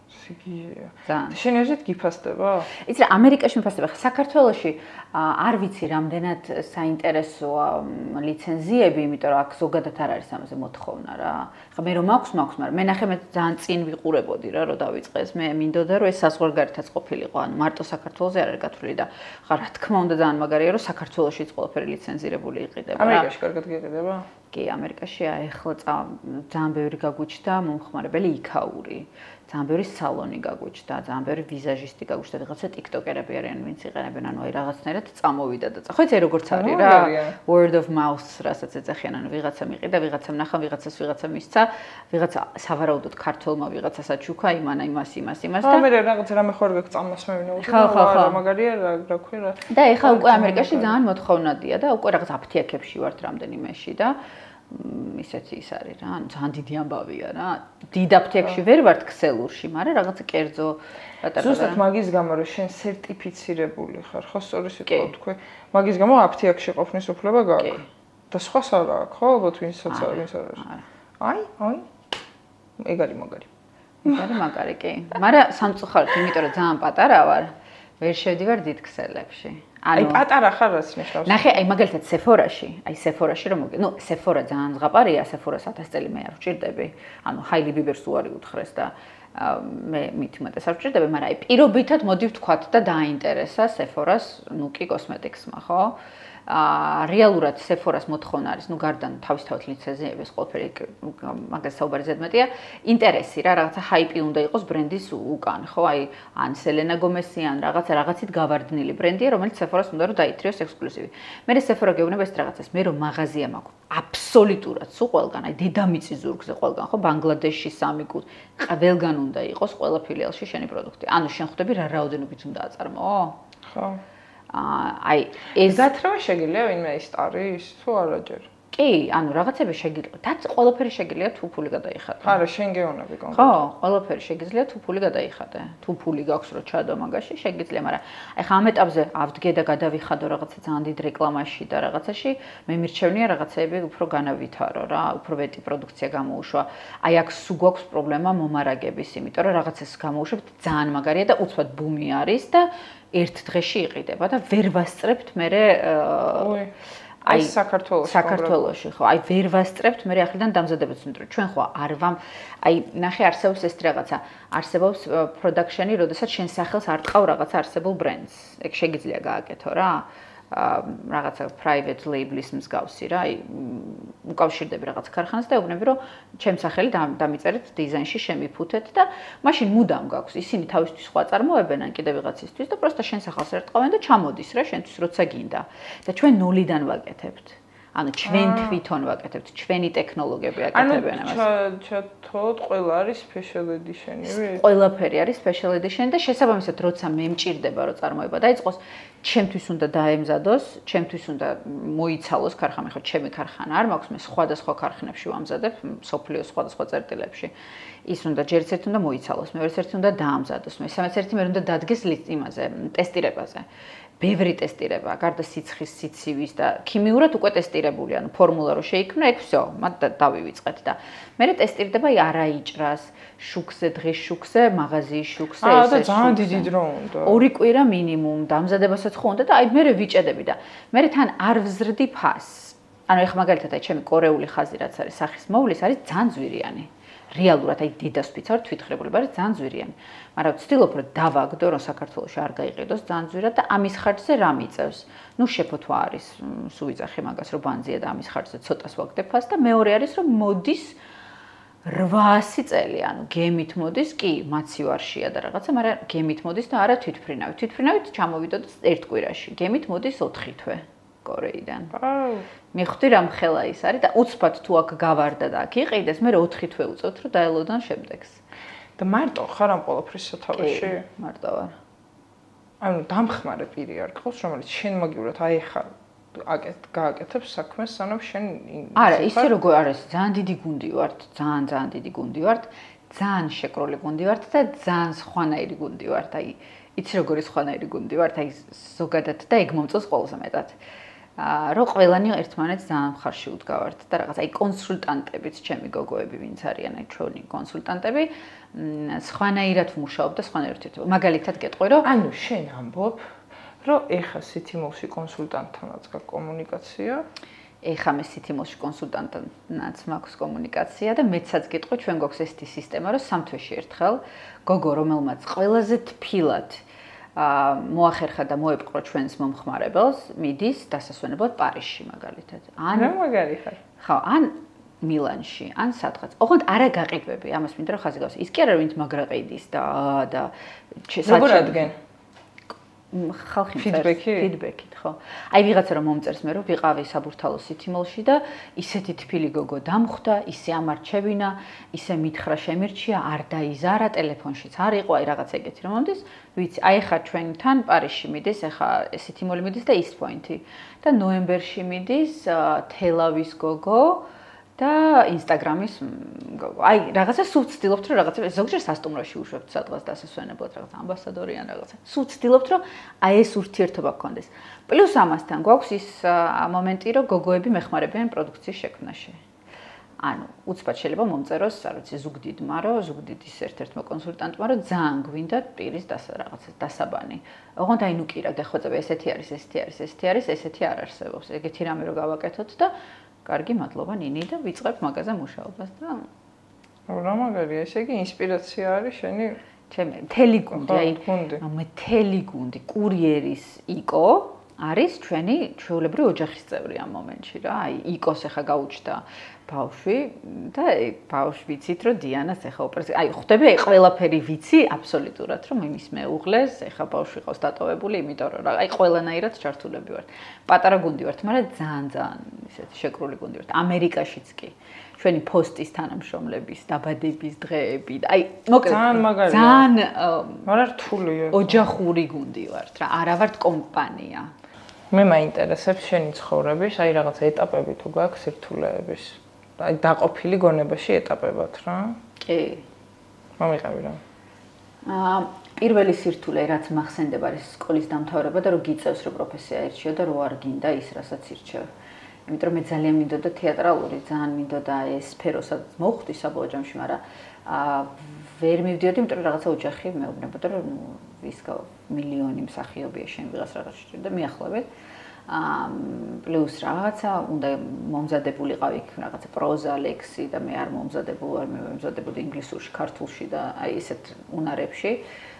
S1: სიგიჟეა. შენ ერთად გიფასდება?
S2: იცი რა, ამერიკაში მიფასდება. საქართველოში არ ვიცი რამდენად საინტერესოა ლიცენზიები, იმიტომ რომ აქ ზოგადად არ არის ამაზე მოთხოვნა რა. ხა მე რომ მაქვს, მაგრამ მე ნახე მე ძალიან წინ ვიყურებოდი რა, რომ დავიწყეს. მე მინდოდა რომ ეს საზღვარგარეთაც ყოფილიყო, ანუ მარტო საქართველოზე არ არის გათვლილი და ხა რა თქმა უნდა ძალიან მაგარია რომ საქართველოშიც ყველაფერი ლიცენზირებული იყიდება.
S1: ამერიკაში კარგად გიყიდება?
S2: კი, ამერიკაში ახლა ძალიან ბევრი გაგვიჩნდა მომხმარებელი იქაური. ძალიან ბევრი სალონი გაგვიჩნდა, ძალიან ბევრი ვიზაჟისტი გაგვიჩნდა, რაღაცა TikToker-ები არიან, ვინც იყენებენ, ანუ აი რაღაცნაირად წამოვიდა და ხო იცი როგორც არის რა, word of mouth, რასაც ეძახიან, ანუ ვიღაცა მიყიდა, ვიღაცამ ნახა, ვიღაცას ვიღაცა მისცა, ვიღაცა სავარაუდოდ ქართველმა ვიღაცას აჩუქა, იმანა იმას და
S1: მე რაღაცა რამე ხوار გაქვს წამოსმევინო, რა მაგარია, რა ქვია რა.
S2: და ეხლა უკვე ამერიკაში ძალიან მოთხოვნადია და უკვე რაღაც აფთიაქებში ვართ რამდენიმეში და ისეთი ის არის რა, ანუ ძალიან დიდი ამბავია რა. დიდ აფთიაქში ვერ ვარ ქსელურში, მაგრამ რაღაცა კერძო
S1: ზუსტად მაგის გამო რომ შენ სერტიფიცირებული ხარ, ხო, სწორი სიტყვა თქვი. მაგის გამო აფთიაქში ყოფნის უფლება გაქვს. და სხვას არ აქვს, ხო, ალბათ ვინცაც არის. აი. ეგ არის მაგარი.
S2: მაგარი კი. მაგრამ სამწუხაროდ, იმიტომ რომ ძალიან პატარა ვარ, ვერ შევდივარ დიდ ქსელებში.
S1: აი პატარა ხარ რაც ნიშნავს.
S2: ნახე, აი მაგალითად Sephora-ში რომ მოგე. Sephora ძალიან ზღაპარია, Sephora 1000 წელი მე არ ვჭირდები. ანუ Hailey Bieber-ს უარი უთხრეს და მე მით უმეტეს არ ვჭირდები, მაგრამ აი პირობითად მოდი ვთქვათ და დააინტერესა Sephora-ს, კი კოსმეტიქსმა, ხო? რეალურად Sephora-ს მოთხოვნა არის, გარდა თავისთავად ლიცენზიების ყველაფერი მაგას საუბარი ზედმეტია, ინტერესი რა, რაღაცა ჰაიპი უნდა იყოს ბრენდის უკან, ხო? აი ან Selena Gomez-ი ან რაღაცით გავარდნილი ბრენდია, რომელიც Sephora-ს უნდა რომ დაითრიოს ექსკლუზივი. მე Sephora გეუბნება ეს რაღაცას, მე რომ მაღაზია მაქვს, აბსოლუტურად სულ ყველგან, აი დედამიწის ზურგზე ყველგან, ხო? ბანგლადეშში 3 კუთ, ყველგან უნდა იყოს ყველა ფილიალში შენი პროდუქტი. ანუ შენ ხვდები რა რაოდენობით უნდა აწარმოო?
S1: ხო.
S2: აი ეს
S1: გათრევა შეგიძლია ვინმე ისტარის თუ არაჯერ?
S2: კი, ანუ რაღაცები შეგიძლია. და ყველაფერი შეგიძლია თუ ფული გადაიხადე.
S1: არა, შენ გეონები კონკრეტულად.
S2: ხო, ყველაფერი შეგიძლია თუ ფული გადაიხადე. თუ ფული გაქვს რომ ჩადო მაგაში, შეგიძლია, მაგრამ აი ხა ამ ეტაპზე ავდგე და გადავიხადო რაღაცა ძალიან დიდ რეკლამაში და რაღაცაში, მე მირჩევნია რაღაცეები უფრო განავითარო რა, უფრო მეტი პროდუქცია გამოუშვა. აი აქ სულ გვაქვს პრობლემა მომარაგების, იმიტომ რომ რაღაცას გამოუშვებთ ძალიან მაგარია და უცბად ბუმი არის და ერთ დღეში იყიდება და ვერ ვასწრებთ მე
S1: აი საქართველოში
S2: ხო აი ვერ ვასწრებთ მე ახლიდან დამზადებებს იმიტომ რომ ჩვენ ხო არ აი ნახე არსებობს ეს რაღაცა არსებობს პროდაქშენი როდესაც შენ სახელს არ ტყავ რაღაცა არსებულ ბრენდს ეგ შეგიძლია გააკეთო რა რაღაცა private label-ის მსგავსი რა აი უკავშირდები რაღაც ქარხანას და ეუბნები რომ ჩემს სახელი დამიწერეთ დიზაინში შემიფუთეთ და მაშინ მუდამ გაქვს ისინი თავისთვის სხვა წარმოებენ ან კიდე ვიღაცისთვის და პროსტა შენ სახელს არ ტყავენ და ჩამოდის რა შენთვის როცა გინდა და ჩვენ ნულიდან ვაკეთებთ ანუ ჩვენ თვითონ ვაკეთებთ ჩვენი ტექნოლოგიები აკეთებენ ამას
S1: ჩათოთ ყველა არის special edition-ი
S2: ყველაფერი არის special edition და შესაბამისად როცა მე მჭირდება რომ წარმოება დაიწყოს ჩემთვის უნდა დაემზადოს ჩემთვის უნდა მოიცალოს ქარხანა ხო ჩემი ქარხანა არ მაქვს მე სხვადასხვა ქარხნებში ვამზადებ სოფლიოს სხვადასხვა წერტილებში ის უნდა ჯერც ერთ უნდა მოიცალოს მე ერთ უნდა დაამზადოს მესამეც ერთი მე უნდა დადგეს იმაზე ტესტირებაზე ბევრი ტესტირება, გარდა სიცხის, სიცივის და ქიმიურად უკვე ტესტირებული, ანუ ფორმულა რო შეიქმნა, ეგ всё, მათ დავივიწყეთ და მე ტესტირდება არაიჭრას, შუქზე, დღის შუქზე, მაღაზიის შუქზე,
S1: ესეც. და ძალიან დიდი დრო უნდა.
S2: 2 კვირა მინიმუმ, დამზადებასაც ხო უნდა და აი მე ვიჭედები და მე თან არ ვზრდი ფასს. ანუ ეხლა მაგალითად აი ჩემი კორეული ხაზი რაც არის სახის მოვლის არის ძალიან ძვირიანი. რეალურად აი დიდასვით არ თვითხრებული, მაგრამ ძალიან ძვირიანი. მაგრამ ვცდილობ რომ დავაგდო რომ საქართველოში არ გაიყიდოს ძალიან ძვირად და ამის ხარჯზე რა მიწევს. ნუ შეფოთვა არის, სულ ვიძახე მაგას რომ ბანზია და ამის ხარჯზე ცოტას ვაგდებ ფას და მეორე არის რომ მოდის 800 წელი, ანუ გემით მოდის, კი, მაციوارშია და რაღაცა, მაგრამ გემით მოდის და არა თვითფრინავით. თვითფრინავით ჩამოვიდოდ ერთ კვირაში. გემით მოდის 4 თვე. კორეიდან. მიხვდი რამ ხელა ის არის და უცბად თუ აქ გავარდა და აქ იყიდეს, მე 4 თვე უწევთ რომ დაელოდან შემდეგს.
S1: და მარტო ხარ ამ ყველაფრის სათავეში?
S2: მარტო ვარ.
S1: ანუ დამხმარე პირი არ გყავს, რომელიც შენ მაგივრად აი ხარ გააკეთებს საქმეს, სანამ შენ
S2: არა, ისე როგორ არის, ძალიან დიდი გუნდი ვართ, ძალიან დიდი გუნდი ვართ, ძალიან შეკრული გუნდი ვართ და ძალიან სხვანაირი გუნდი ვართ. აი, იცი როგორი სხვანაირი გუნდი ვართ, აი ზოგადად და ეგ მომწონს ყველაზე მეტად. რომ ყველანი ერთმანეთს ძალიან მხარში უდგავართ და რაღაც აი კონსულტანტებიც ჩემი გოგოები ვინც არიან აი ჩვენი კონსულტანტები სხვანაირად ვმუშაობ და სხვანაირად ერთობა მაგალითად გეტყვი რომ
S1: ანუ შენ ამბობ რომ ეხა City-Mall-ში კონსულტანტთანაც გაქვს კომუნიკაცია
S2: ეხა მე City-Mall-ში კონსულტანტთანაც მაქვს კომუნიკაცია და მეცაც გეტყვი ჩვენ გვაქვს ესეთი სისტემა რომ 3 თვეში ერთხელ გოგო რომელმაც ყველაზე თბილად მოახერხა და მოეპყრო ჩვენს მომხმარებელს, მიდის დასასვენებლად პარიზში მაგალითად.
S1: ან მაგარი ხარ.
S2: ხო, ან მილანში, ან სადღაც. ოღონდ არა გაყიდვები, ამას მინდა რომ ხაზი გავსი. ის კი არა ვინც მაგრა ყიდის და
S1: როგორ ადგენ?
S2: ხალხი
S1: ფიდბექით,
S2: ხო. აი ვიღაცა რომ მომწერს მე რომ ვიყავი საბურთალო City-Mall-ში და ისეთი თბილი გოგო დამხვდა, ისე ამარჩევინა, ისე მითხრა შემირჩია, არ დაიზარა, ტელეფონშიც არ იყო, აი რაღაც ეგეთი რომ მომდის, ვიცი, აი ხა ჩვენთან პარიზში მიდის, ახლა City-Mall-ი მიდის და East Point-ი და ნოემბერში მიდის თელავის გოგო და Instagram-ის აი რაღაცა სულ ვცდილობთ რომ რაღაცა ზოგჯერ სასტუმროში უშვებთ სადღაც დასასვენებლად რაღაც ამბასადორი ან რაღაცა. სულ ვცდილობთ რომ აი ეს ურთიერთობა გქონდეს. პლუს ამასთან გვაქვს ის მომენტი რომ გოგოები მეხმარებიან პროდუქციის შექმნაში. ანუ უცბად შეიძლება მომწეროს, არ ვიცი, ზუგდიდმა, რომ ზუგდიდის ერთ-ერთმა კონსულტანტმა, რომ ძალიან გვინდა პირის რაღაცა დასაბანი. ოღონდ აი ნუ კი რა დახვეწები, ესეთი არის, ესეთი არის, ესეთი არის, ესეთი არ არსებობს. ეგეთი რამე რო გავაკეთოთ და კარგი, მადლობა ნინი და ვიწყებ მაგაზე მუშაობას და
S1: რა მაგარია, ესე იგი ინსპირაცია არის შენი
S2: ჩემი მთელი გუნდი, აი მთელი გუნდი, კურიერის იკო არის ჩვენი ჩვეულებრივი ოჯახის წევრი ამ მომენტში რა. აი იკოს ახლა გაუჩნდა ბავშვი და ბავშვი ვიცით რომ დიანას ახლა ოპერაცია. აი ხვდები აი ყველაფერი ვიცი აბსოლუტურად რომ იმის მეუღლეს ახლა ბავშვი ყავს დატოვებული, იმიტომ რომ აი ყველანაირად ჩართულები ვართ. პატარა გუნდი ვართ, მაგრამ ძალიან ისეთი შეკრული გუნდი ვართ. ამერიკაშიც კი. ჩვენი პოსტის თანამშრომლების დაბადების დღეები. აი მოკლედ
S1: ძალიან მაგარია.
S2: ძალიან
S1: არა რთულია.
S2: ოჯახური გუნდი ვართ რა, არა ვართ კომპანია.
S1: მე მაინტერესებს შენი ცხოვრების, აი რაღაცა ეტაპები თუ გაქვს სირთულეების. აი დაყოფილი გონებაში ეტაპებად რა.
S2: კი.
S1: მომიყევი რა.
S2: პირველი სირთულე რაც მახსენდება არის სკოლის დამთავრება და რომ გიწევს რომ პროფესია ერჩიო და რო არ გინდა ის რასაც ირჩევ. იმიტომ რომ მე ძალიან მინდოდა თეატრალური, ძალიან მინდოდა ეს სფერო სადაც მოვხვდი საბოლოო ჯამში, მაგრამ ვერ მივდიოდი, იმიტომ რომ რაღაცა ოჯახი მეუბნებოდა რომ ის მილიონი მსახიობია შენ ვიღაც რაღაც შეჭირდა მიახლოვეთ. პლუს რაღაცა უნდა მომზადებულიყავ იქ რაღაცა პროზა, ლექსი და მე არ მომზადებოდი ინგლისურში, ქართულში და აი ესეთ უნარებში.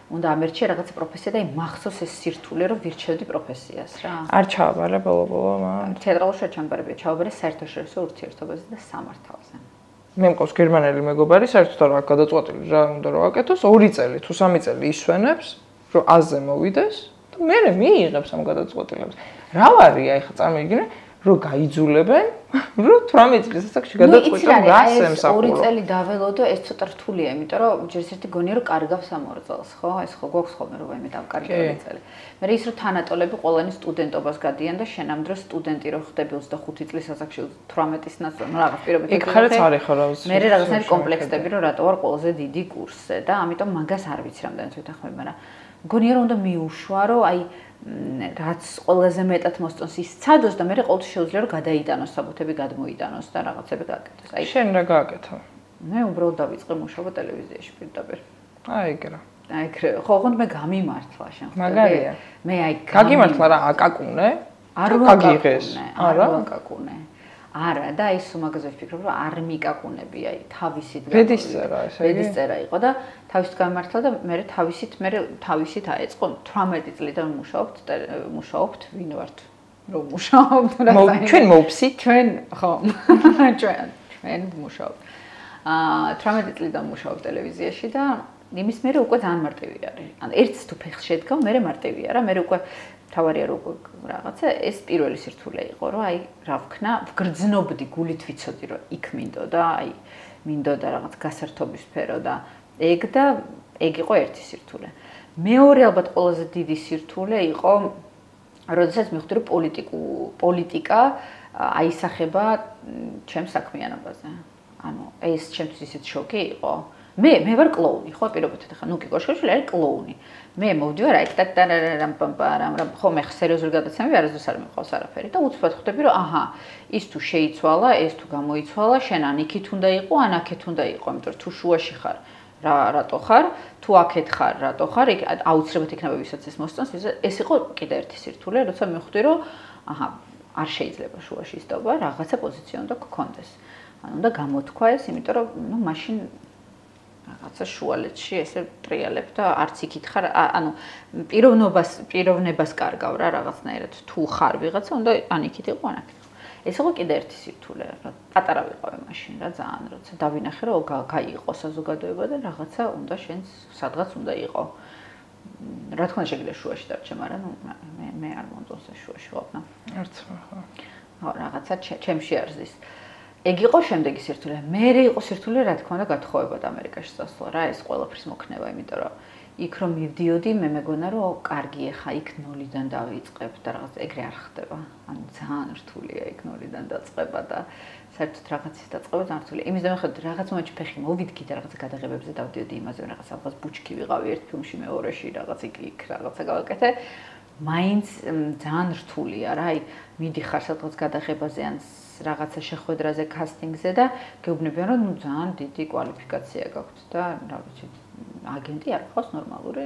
S2: უნდა ამერჩიე რაღაცა პროფესია და აი მახსოვს ეს სირთულე რომ ვირჩევდი პროფესიას რა.
S1: არ ჩააბარე ბოლო-ბოლო მაგრამ
S2: თეატრალურ შეჩამბარებია, ჩააბარე საერთაშორისო ურთიერთობაზე და სამართალზე.
S1: მე მყავს გერმანელი მეგობარი, საერთოდ არ აქვს გადაწყვეტილი რა უნდა რომ აკეთოს, 2 წელი თუ 3 წელი ისვენებს, რომ აზზე მოვიდეს და მე მიიღებს ამ გადაწყვეტილებას. რა ვარია ეხლა წარმოგიდგენე, რომ გაიძულებენ, რომ 18 წლის ასაკში გადაწყვეტო რას ემსახურო.
S2: 2 წელი დაველოდო, ეს ცოტა რთულია, იმიტომ რომ ჯერ-ერთი გონია რომ კარგავს ამორწელს, ხო? ეს ხო გვაქვს ხოლმე რომ ვაიმე დავკარგი 2 წელი. მე ის რომ თანატოლები ყველანი სტუდენტობას გადიან და შენ ამ დროს სტუდენტი რო ხდები 25 წლის ასაკში 18-ის ნაცვლად, ну რაღაც პირობითი.
S1: იქ ხარაც არის ხო რა.
S2: მე რაღაცნაირ კომპლექსები რომ რატო ვარ ყველაზე დიდი კურსზე და ამიტომ მაგას არ ვიცი რამდენად ვეთანხმები, მაგრამ გონია რომ უნდა მიუშვა რომ აი რაც ყველაზე მეტად მოსწონს ის ცადოს და მე ყოველთვის შეუძლია რომ გადაიტანოს საბუთები გადმოიტანოს და რაღაცები გააკეთოს.
S1: აი შენ რა გააკეთო?
S2: მე უბრალოდ დავიწყე მუშაობა ტელევიზიაში პირდაპირ.
S1: აი ეგ რა.
S2: აი ეგ ხო ოღონდ მე გამიმართლა შენ ხვდები?
S1: მაგარია.
S2: მე აი
S1: გაგიმართლა რა აკაკუნე?
S2: არ ვაკაკუნე. არა ვაკაკუნე. არა და ის მაგაზე ვფიქრობ რომ არ მიკაკუნები აი თავისით
S1: ბედისწერა ესე იგი
S2: ბედისწერა იყო და თავისით გამართლა და მე თავისით აეწყო 18 წლიდან მუშაობთ ვინ ვართ რომ მუშაობთ რა
S1: ჩვენ მოვფსით
S2: ჩვენ ხო ჩვენ მუშაობთ 18 წლიდან მუშაობ ტელევიზიაში და იმის მერე უკვე ძალიან მარტივი არის ან ერთს თუ ფეხს შედგავ მე მარტივია რა მე უკვე თავარია რომ რაღაცა ეს პირველი სირთულე იყო რომ აი რა ვქნა ვგრძნობდი გულით ვიცოდი რომ იქ მინდოდა აი მინდოდა რაღაც გასართობის სფერო და ეგ იყო ერთი სირთულე მეორე ალბათ ყველაზე დიდი სირთულე იყო როდესაც მივხვდი რომ პოლიტიკა აისახება ჩემს საქმიანობაზე ანუ ეს ჩემთვის ისეთ შოკი იყო მე ვარ კლოუნი ხო პირობითად ხა ნუ კი კოშკოშვილი არის კლოუნი მე მოვდივარ აი ტატარარამ პამპარამ ხო მე სერიოზული გადაცემები არასდროს არ მეყავს არაფერი და უცბად ხვდები რომ აჰა ის თუ შეიცვალა ეს თუ გამოიცვალა შენ ან იქით უნდა იყო ან აქეთ უნდა იყო იმიტომ რომ თუ შუაში ხარ რატო ხარ თუ აქეთ ხარ რატო ხარ აუცილებლად იქნება ვისაც ეს მოსწონს ეს იყო კიდე ერთი სირთულე როცა მივხვდი რომ აჰა არ შეიძლება შუაში ისტობა რაღაცა პოზიცია უნდა გქონდეს ანუ უნდა გამოთქვა ეს იმიტომ რომ ნუ მაშინ რაღაცა შუალედში ესე ტრიალებ და არც იქით ხარ ანუ პიროვნებას კარგავ რა რაღაცნაირად თუ ხარ ვიღაცა უნდა ან იქით იყო ან აქეთ ეს იყო კიდე ერთი სირთულე რა პატარა ვიყავე მაშინ რა ძალიან როცა დავინახე რომ გაიყო საზოგადოება და რაღაცა უნდა შენს სადღაც უნდა იყო რა თქმა უნდა შეგიძლია შუაში დარჩე მაგრამ მე არ მომწონს ეს შუაში ყოფნა
S1: არც
S2: ხო რაღაცა ჩემში არ ზის ეგ იყო შემდეგი სირთულე. მე იყო სირთულე, რა თქმა უნდა, გათხოვება და ამერიკაში წასვლა რა, ეს ყველაფრის მოქნება, იმიტომ რომ იქ რომ მივდიოდი, მე მეგონა რომ კარგი ეხა იქ ნოლიდან დავიწყებ და რაღაც ეგრე არ ხდება. ანუ ძალიან რთულია იქ ნოლიდან დაწყება და საერთოდ რაღაცის დაწყება ძართული. იმის დამახედ რაღაც მომენტში ფეხი მოვიდგი და რაღაც გადაღებებზე დავდიოდი იმაზე, რაღაც რაღაც ბუჩქი ვიყავი ერთ ფილმში მეორეში, რაღაც იქ რაღაცა გავაკეთე. მაინც ძალიან რთულია რა, აი მიდიხარ სადღაც გადაღებაზე ან რაღაცა შეხვედრაზე, კასტინგზე და გეუბნებიან რომ ძალიან დიდი კვალიფიკაცია გაქვთ და რა ვიცი, აგენტი არ ყავს ნორმალური,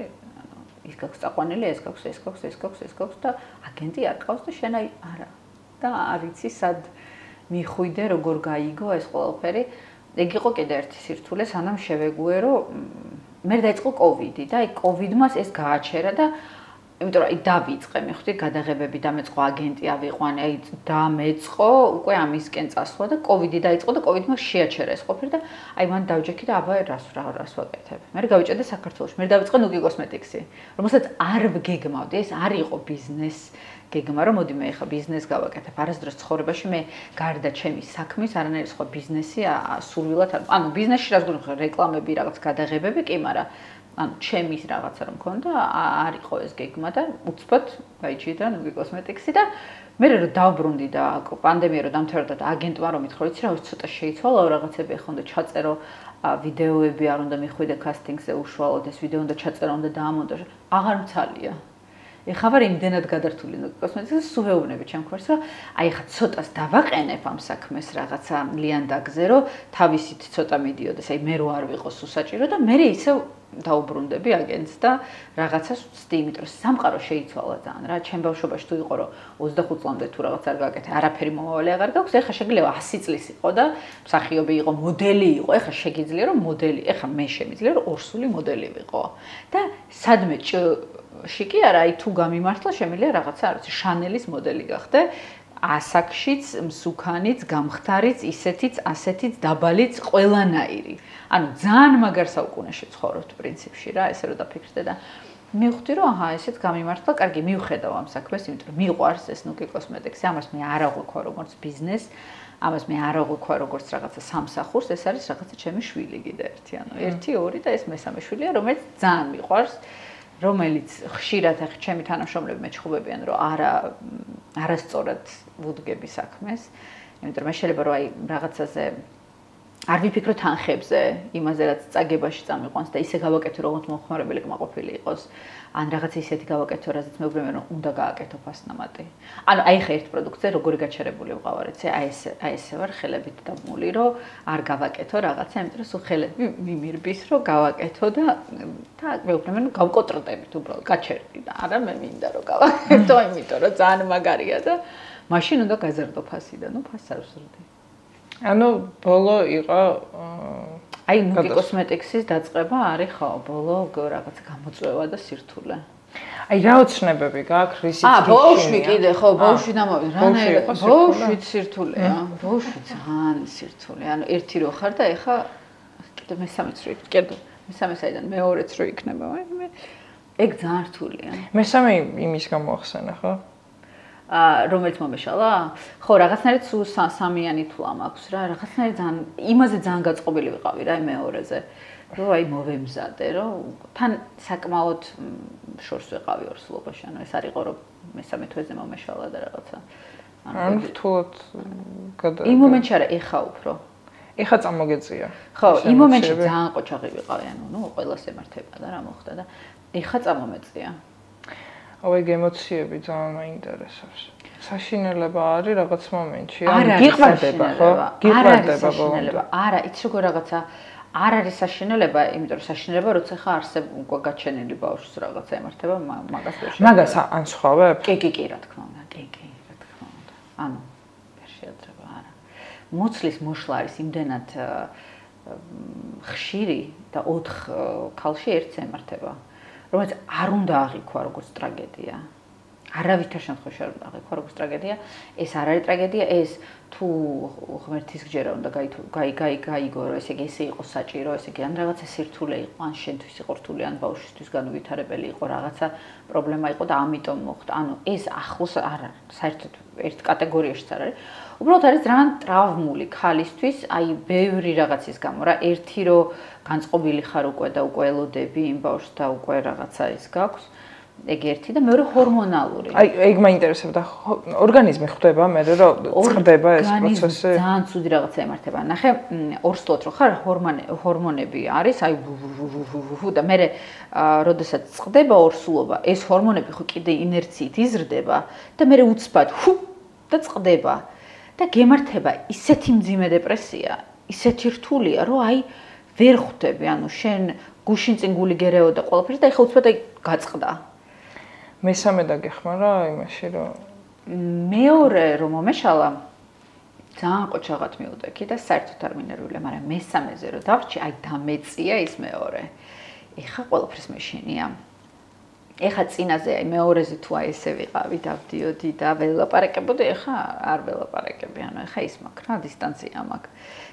S2: ის გაქვს წაყვანილი, ეს გაქვს და აგენტი არ ყავს და შენ აი არა. და არ იცი სად მიხვიდე, როგორ გაიგო ეს ყველაფერი. ეგ იყო კიდე ერთი სირთულე, სანამ შევეგუე, რომ მე დაიწყო კოვიდი და აი კოვიდმას ეს გააჩერა და იმიტომ რომ აი დავიწყე, მიხდი გადაღებები დამეწყო აგენტი ავიყვანე, აი დამეწყო, უკვე ამისკენ წასვლა და კოვიდი დაიწყო და კოვიდმა შეაჩერა ეს ყოფილი და აი მან დავჯექი და აბა რას ვაკეთებ. მე გავიჭედე საქართველოში, მე დავიწყე ნუგი კოსმეტიქსი, რომელსაც არ ვგეგმავდი, ეს არ იყო ბიზნეს გეგმა რომ მოდი მე ხა ბიზნეს გავაკეთებ. არასდროს ცხოვრებაში მე გარდა ჩემი საქმის არანაირი სხვა ბიზნესი სულვილად არ. ანუ ბიზნესში რაც გქონდა რეკლამები, რაღაც გადაღებები კი, მაგრამ ანუ ჩემის რაღაცა რომ მქონდა, არ იყო ეს გეგმა და უცბად გაიჭირდა ნუგი კოსმეტიქსი და მე რომ დავბრუნდი და პანდემია რომ დამთავრდა და აგენტმა რომ მითხრა, იცი რა, ცოტა შეიცვალა რაღაცები ახონდა ჩაწერო ვიდეოები არ უნდა მიხვიდე კასტინგზე უშუალოდ ეს ვიდეო უნდა ჩაწერო, უნდა დაამონტაჟო. აღარ მცალია. ეხლა ვარ იმდენად გადართული კოსმეტიქსზე, სულ ვეუბნები ჩემ ქორს, რომ აი ეხლა ცოტას დავაყენებ ამ საქმეს რაღაცა ლიანდაგზე, რომ თავისით ცოტა მიდიოდეს, აი მე რო არ ვიყოს უსაჭირო და მე ისევ დაუბრუნდები აგენტს და რაღაცას ვწდი, იმიტომ რომ სამყარო შეიცვალა ძალიან რა. ჩემ ბავშვობაში თუ იყო რომ 25 წლამდე თუ რაღაც არ გააკეთე, არაფერი მომავალი აღარ გაქვს, ეხლა შეიძლება 100 წლის იყო და მსახიობი იყო, მოდელი იყო, ეხლა შეგიძლია რომ მოდელი, ეხლა მე შემიძლია რომ ორსული მოდელი ვიყო. და სადმე შიკი არა, აი თუ გამიმართლა შემიძლია რაღაცა არ ვიცი, შანელის მოდელი გახდე, ასაკშიც, მსუქანიც, გამხდარიც, ისეთიც, ასეთიც, დაბალიც, ყველანაირი. ანუ ძალიან მაგარ საუკუნეში ცხოვრობთ პრინციპში რა, ესე რომ დაფიქრდე და მივხვდი რომ აჰა, ესეც გამიმართლა, კარგი, მივხედავ ამ საქმეს, იმიტომ რომ მიყვარს ეს ნუგი კოსმეტიქსი, ამას მე არ აღვიქვა როგორც ბიზნეს, ამას მე არ აღვიქვა როგორც რაღაცა სამსახურს, ეს არის რაღაცა ჩემი შვილი კიდე ერთი, ანუ 1, 2 და ეს მესამე შვილია, რომელიც ძალიან მიყვარს. რომელიც ხშირად ახ ჩემი თანამშრომლები მეჩხუბებიან, რომ არასწორად ვუდგები საქმეს. იმიტომ რომ მე შეიძლება რომ აი რაღაცაზე არ ვიფიქრო თანხებზე, იმაზე რაც წაგებაში წამიყვანს და ისე გავაკეთო, როგორც მომხმარებელი კმაყოფილი იყოს. ან რაღაც ისეთი გავაკეთო, რაზეც მეუბნებიან, რომ უნდა გააკეთო ფასნამატი. ანუ აი ხა ერთ პროდუქტზე როგორი გაჩერებული ვყავარ, ეცე, აი ესე ვარ ხელებით დამული, რომ არ გავაკეთო რაღაცა, იმიტომ რომ სულ ხელები მიმირბის, რომ გავაკეთო და მეუბნებიან, რომ გავკოტრდებით უბრალოდ, გაჩერდი და არა მე მინდა რომ გავაკეთო, იმიტომ რომ ძალიან მაგარია და მაშინ უნდა გაზარდო ფასი და ნუ ფასს არ ვსრდი.
S1: ანუ ბოლო იყო
S2: აი ნუგი კოსმეტიქსის დაწყება არის ხო, ბოლო რაღაც გამოწვევა და სირთულე.
S1: აი რა ოცნებები გაქვს, რისიც
S2: ბავშვი კიდე ხო, ბავშვი დამოვიდა. რანაირად ბავშვი სირთულეა, ბავშვი ძალიან სირთულე. ანუ ერთი რო ხარ და ეხა კიდე მესამეც რო იქნება, კიდე მესამე საიდან მეორეც რო იქნება, მე ეგ ძალიან რთულია.
S1: მესამე იმის გამოახსენა ხო?
S2: რომელიც მომეშალა? ხო, რაღაცნაირად სულ სამიანი თვლა მაქვს რა, რაღაცნაირად ძალიან იმაზე ძალიან გაწყობილი ვიყავი რა მეორეზე. რომ აი მოვემზადე, რომ თან საკმაოდ შორს ვიყავი ორსულობაში, ანუ ეს არ იყო რომ მესამე თვეზე მომეშალა და რაღაცა.
S1: ანუ რთულად გადა.
S2: იმ მომენტში არა, ეხა უფრო.
S1: ეხა წამოგეწია.
S2: ხო, იმ მომენტში ძალიან ყოჩაღი ვიყავი, ანუ ნუ ყველას ემართება და რა მოხდა და ეხა წამომეწია.
S1: აი ემოციები ძალიან მაინტერესებს. საშინელება არის რაღაც მომენტში, ანუ გიყვარდება ხო? გიყვარდება
S2: საშინელება. არა, იცი როგორ რაღაცა არ არის საშინელება, იმიტომ რომ საშინელება როცა ხა არსებ უკვე გაჩენილი ბავშვს რაღაცა ემართება, მაგას ვერ შეიძლება.
S1: მაგას ანსხვავებ?
S2: კი, რა თქმა უნდა, კი, რა თქმა უნდა. ანუ ვერ შეაძლება, არა. მოცლის მოშლა არის იმდენად ხშირი და 4 ქალში ერთს ემართება. რომელიც არ უნდა აღიქვა როგორც ტრაგედია. არავითარ შემთხვევაში არ უნდა აღიქვა როგორც ტრაგედია. ეს არ არის ტრაგედია, ეს თუ ღმერთის გჯერა უნდა გაიგო, რომ ესე იგი ესე იყო საჭირო, ესე იგი ან რაღაცა სირთულე იყო, ან შენთვის იყო რთული, ან ბავშვისთვის განუვითარებელი იყო, რაღაცა პრობლემა იყო და ამიტომ მოხდა. ანუ ეს ახლოს არ არის, საერთოდ ერთ კატეგორიაშიც არ არის. უბრალოდ არის ძალიან ტრავმული ქალისთვის, აი ბევრი რაღაცის გამო რა, ერთი რომ განწყობილი ხარ უკვე და უკვე ელოდები იმ ბავშვს და უკვე რაღაცა ის გაქვს. ეგ ერთი და მეორე ჰორმონალური.
S1: აი, ეგ მაინტერესებდა. ორგანიზმი ხვდება მე რომ წყდება ეს პროცესი?
S2: ძალიან ცუდი რაღაცა ემართება. ნახე, ორსლოთ რო ხარ, ჰორმონები არის, აი და მე როდესაც წყდება ორსულობა, ეს ჰორმონები ხო კიდე ინერციით იზრდება და მე უცბად და წყდება და გემართება ისეთი მძიმე დეპრესია, ისეთი რთულია, რომ აი ვერ ხვდები, ანუ შენ გუშინ წინ გული გერეო და ყველაფერს და ეხლა უცბად აი გაწყდა.
S1: მესამე დაგეხმარა იმაში რომ
S2: მეორე რომ მომეშალა ძალიან ყოჩაღად მივუტექი და საერთოდ არ მინერვია, მაგრამ მესამეზე რომ დავრჩი, აი დამეწია ის მეორე. ეხლა ყველაფერს მეშინია. ეხლა წინაზე აი მეორეზე თუ აი ესე ვიყავი დავდიოდი და ველაპარაკებოდი, ეხლა არ ველაპარაკები, ანუ ეხლა ის მაქვს რა, დისტანცია მაქვს.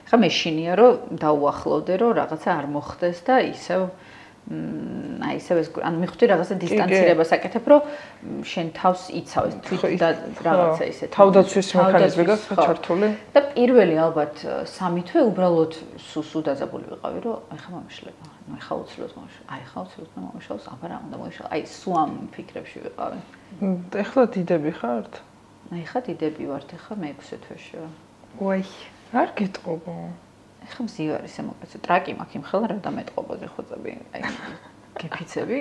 S2: ეხლა მეშინია რომ დაუახლოვდე რომ რაღაცა არ მოხდეს და ისევ აი ისევ ეს ანუ მიხვდი რაღაცა დისტანცირებას აკეთებ რომ შენ თავს იცავ თვით და რაღაცა ისეთი
S1: თავდაცვის მექანიზმი გაქვს ჩართული
S2: და პირველი ალბათ 3 თვე უბრალოდ სუ დაძაბული ვიყავი რომ ეხლა მომიშლება ну ეხლა უცლოდ მომიშლება აი ეხლა უცლოდ მომიშლავს აბა რა უნდა მომიშლება აი სუ ამ ფიქრებში ვიყავი
S1: ეხლა დიდები ხართ
S2: აი ეხლა დიდები ვართ ეხლა მე-6 თვეში
S1: ვაი არ გეტყობო
S2: ეხლა მზივარი შემოგვეცე ტრაკი მაქვს იმ ხელა რა დამეტყობოდი ხოწები აი გეფიცები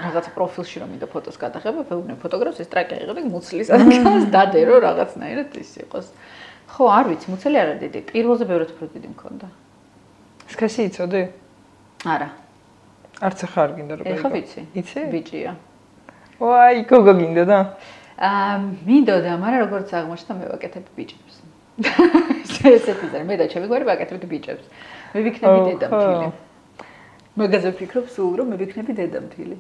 S2: რაღაცა პროფილში რომ მინდა ფოტოს გადაღება ვეუბნე ფოტოგრაფს ეს ტრაკი აიღე და მუცლის ადგილას დადერო რაღაცნაირად ის იყოს ხო არ ვიცი მუცელი არა დიდი პირველზე ბევრად უფრო დიდი მქონდა
S1: სქესი იცოდი
S2: არა
S1: არც ახლა არ გინდა რომ
S2: ეხლა ვიცი
S1: იცი
S2: ბიჭია
S1: ვაი გოგო გინდა და
S2: მინდოდა მაგრამ როგორც აღმოჩნდა მე ვაკეთებ ბიჭებს ესეთი ზარ მე და ჩემი გვარი ვაკეთებთ ბიჭებს მე ვიქნები დედამთილი მაგაზე ვფიქრობ სულ რომ მე ვიქნები დედამთილი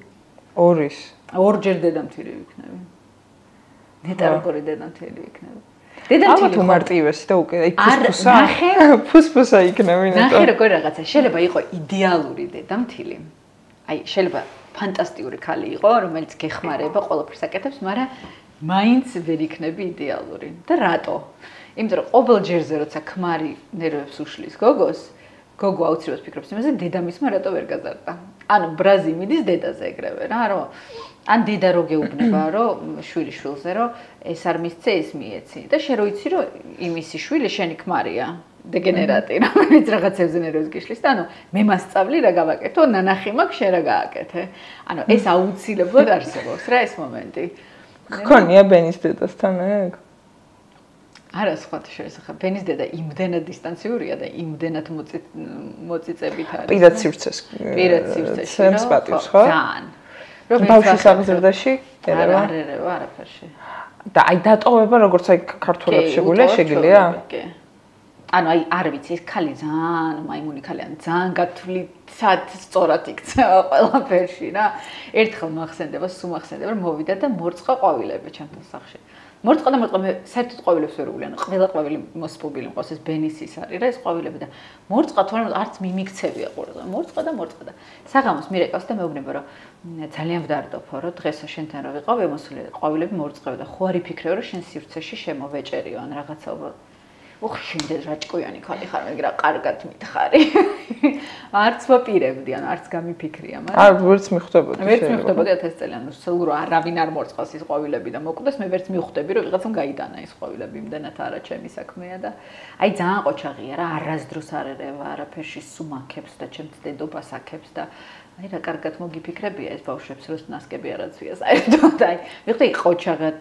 S1: ორის
S2: ორჯერ დედამთილი ვიქნები ნეტა როგორი დედამთილი ვიქნები დედამთილი
S1: უმარტივესი და უკვე აი ფუსფუსა იქნები ნეტა
S2: ნახე როგორი რაღაცა შეიძლება იყოს იდეალური დედამთილი აი შეიძლება ფანტასტიკური ქალი იყო რომელიც გეხმარება ყველაფერს აკეთებს მაგრამ მაინც ვერ იქნები იდეალური და რატო იმიტომ რომ ყოველ ჯერზე როცა ქმარი ნერვებს უშლის გოგოს გოგო აუცილებლად ფიქრობს იმაზე დედამისმა რატო ვერ გაზარდა ანუ ბრაზი მიდის დედაზე ეგრევე რა რომ ან დედა რო გეუბნება რომ შვილი შვილზე რომ ეს არ მისცე ეს მიეცი და შენ რო იცი რომ იმისი შვილი შენი ქმარია დეგენერატი რომელიც რაღაცებზე ნერვებს გიშლის და ანუ მე მასწავლი რა გავაკეთო ნანახი მაქვს შენ რა გააკეთე ანუ ეს აუცილებლად არსებობს რა ეს მომენტი
S1: გქონია ბენის დედასთან ეგ
S2: არა სხვათა შორის ახლა ბენის დედა იმდენად დისტანციურია და იმდენად მოწიწებით არის.
S1: პირად სივრცეში. სენს პატივს ხო?
S2: ძალიან.
S1: რომ ბავშვის აღზრდაში ერევა?
S2: არ ერევა არაფერში.
S1: და აი დატოვება როგორც აი ქართველებს შეგვიძლია შეგიძლია?
S2: კი. ანუ აი არ ვიცი ეს ქალი ძალიან მაიმუნი ქალია ძალიან გათვლითად სწორად იქცევა ყველაფერში რა. ერთხელ მახსენდება სულ მახსენდება რომ მოვიდა და მორწყა ყვავილები ჩემთან სახლში. მორწყა მე საერთოდ ყვავილებს ვერ უვლიან. ყველა ყვავილი მოსპობილი მყავს ეს ბენისის არის რა ეს ყვავილები და მორწყა თორემ არც მიმიქცევია ყურზე. მორწყა და საღამოს მირეკავს და მეუბნება რომ ძალიან ვდარდოფო რომ დღესა შენთან რა ვიყავ ემოსული ყვავილები მორწყავ და ხო არ იფიქრე რომ შენ სივრცეში შემოვეჭერიო ან რაღაცა უბრალოდ ოხ შენდ რა ჭკუიანი ხალი ხარ მე რა კარგად მითხარი არც ვაპირებდი ან არც გამიფიქრია მაგრამ
S1: არ ვერც მიხვდებოდი
S2: ვერც მიხვდებოდი 1000 წელი ანუ სულ რა არავინ არ მორწყავს ის ყვავილები და მოკვდეს მე ვერც მივხვდები რომ ვიღაცამ გაიდანა ის ყვავილები იმდანაც არა ჩემი საქმეა და აი ძალიან ყოჩაღია რა არასდროს არ ერევა არაფერში სუმაქებს და ჩემს დედობას აქებს და აი რა კარგად მოგიფიქრებია ეს ბავშვებს რომ ნასკები არაცვია საერთოდ აი ვიხდი ყოჩაღად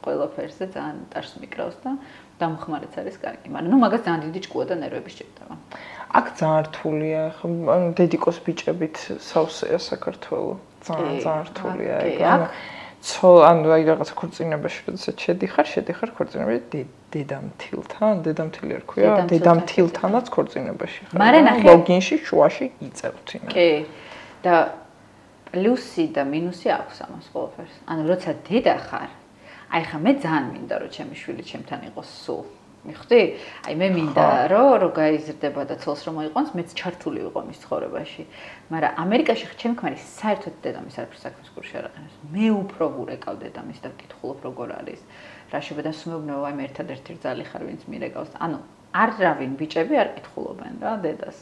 S2: ყველაფერზე ძალიან ტარს მიკრავს და დამხმარეც არის კარგი, მაგრამ ნუ მაგას ძალიან დიდი ჭკუა და ნერვები შეჭდება.
S1: აქ ძალიან რთულია, ხო, დედიკოს ბიჭებით სავსეა საქართველო. ძალიან რთულია ეგ. ანუ აი რაღაცა ქორწინებაში როდესაც შედიხარ ქორწინებაში დედამთილთან, დედამთილი არ ქვია, დედამთილთანაც ქორწინებაში ხარ.
S2: მაგრამ ნახე,
S1: ლოგინში შუაში იწევთ იმენ.
S2: კი. და პლუსი და მინუსი აქვს ამას ყველაფერს. ანუ როცა დედა ხარ აი ხა მე ძალიან მინდა რომ ჩემი შვილი ჩემთან იყოს სულ. მიხვდი? აი მე მინდა რომ გაიზრდება და ცოლს რომ მოიყვანს, მეც ჩართული ვიყო მის ცხოვრებაში. მაგრამ ამერიკაში ჩემი ქმარი საერთოდ დედამის არაფერს საქმეს გულში არ აყენებს. მე უფრო ვურეკავ დედამის და ვკითხულობ როგორ არის. რა შეբედა სუმეუბნეო აი მე ერთადერთი რძალი ხარ ვინც მირეკავს. ანუ არავინ ბიჭები არ კითხულობენ რა დედას.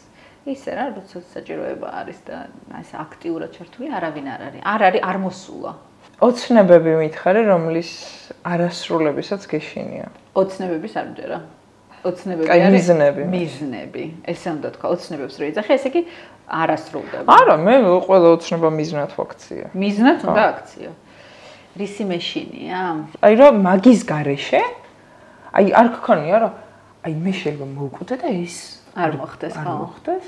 S2: ისე რა, როცა საჭიროება არის და ეს აქტიურად ჩართული არავინ არ არის. არ მოსულა.
S1: ოცნებები მითხარი, რომლის არასრულებისაც გეშინია.
S2: ოცნებების არ მჯერა. ოცნებები
S1: არის
S2: მიზნები. ესე უნდა თქვა, ოცნებებს რო იძახე, ესე იგი არასრულდება.
S1: არა, მე ყველა ოცნება მიზნად ვაქცია.
S2: მიზნად უნდა აქციო. რისი მეშინია?
S1: აი რა მაგის გარეშე? აი არ გქონია რა. აი მე შეიძლება მოვკვდე და ეს
S2: არ მოხდეს ხო?
S1: არ მოხდეს?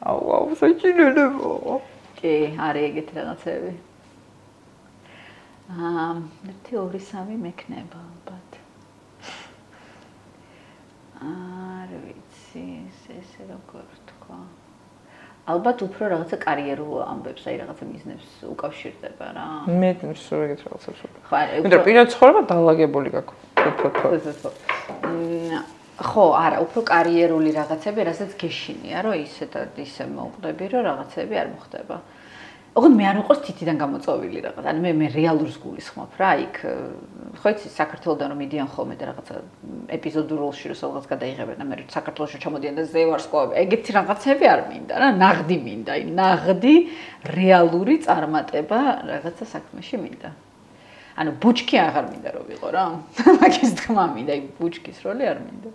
S1: აუ, საჭიროებაა.
S2: კი, არის ეგეთი რაღაცები. 1 2 3 მექნება ალბათ. არ ვიცი, ესე როგორ თქვა. ალბათ უფრო რაღაცა კარიერულ ამბებს, აი რაღაცა მიზნებს უკავშირდება რა.
S1: მე სულ ეგეთ რაღაცებს ვუყურებ.
S2: ხო, არა,
S1: მე პირად ცხოვრება დაალაგებული გაქვს.
S2: ხო, არა, უფრო კარიერული რაღაცები, რასაც გეშინია, რომ ისე მოვყვდები, რომ რაღაცები არ მოხდება. ოღონდ მე არ ვიყავს თითიდან გამოწოვილი რაღაც. ანუ მე რეალურს გულისხმობ რა, იქ ხო იცი საქართველოსდან რომ მიდიან ხოლმე და რაღაცა ეპიზოდურ როლში რომ რაღაც გადაიღებენ და მე საქართველოში ჩამოდიან და ზევარსკვლავები. ეგეთი რაღაცები არ მინდა რა, ნაღდი მინდა, აი ნაღდი რეალური წარმატება რაღაცა საქმეში მინდა. ანუ ბუჩკი აღარ მინდა რომ ვიყო რა. მაგის თქმა მინდა, აი ბუჩკის როლი არ მინდა.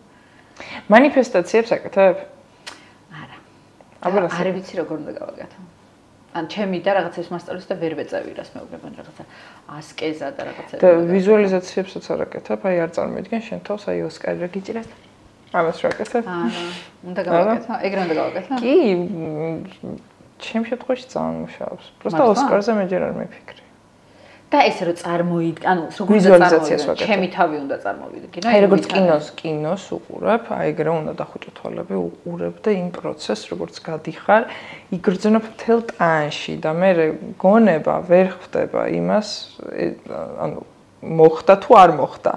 S1: მანიფესტაციებს აკეთებ?
S2: არა.
S1: აბა
S2: არ ვიცი როგორ უნდა გავაკეთო. ან ჩემი და რაღაცებს მასწავლეს და ვერ ვეწევი რას მეუბნებიან რაღაცა ასკეზა და რაღაცა
S1: და ვიზუალიზაციებსაც არ აკეთებ, აი არ წარმოიდგენ შენ თავს აი ოსკარი რა გიჭირას. ამას რა აკეთებ?
S2: არა, უნდა გავაკეთო. ეგრე უნდა გავაკეთო?
S1: კი, ჩემ შემთხვევაში ძალიან მუშაობს. პროსტა ოსკარზე მე ჯერ არ მიფიქრი.
S2: და ესე რომ წარმოიდგინე, ანუ როგორ ვიზუალიზაციას ჩემი თავი უნდა წარმოვიდგინო.
S1: აი როგორც კინოს უყურებ, აი ეგრე უნდა დახუჭო თვალები, უყურებ და იმ პროცესს როგორც გადიხარ, იგრძნობ მთელ ტანში და მე გონება ვერ ხვდება იმას, ანუ მოხდა თუ არ მოხდა.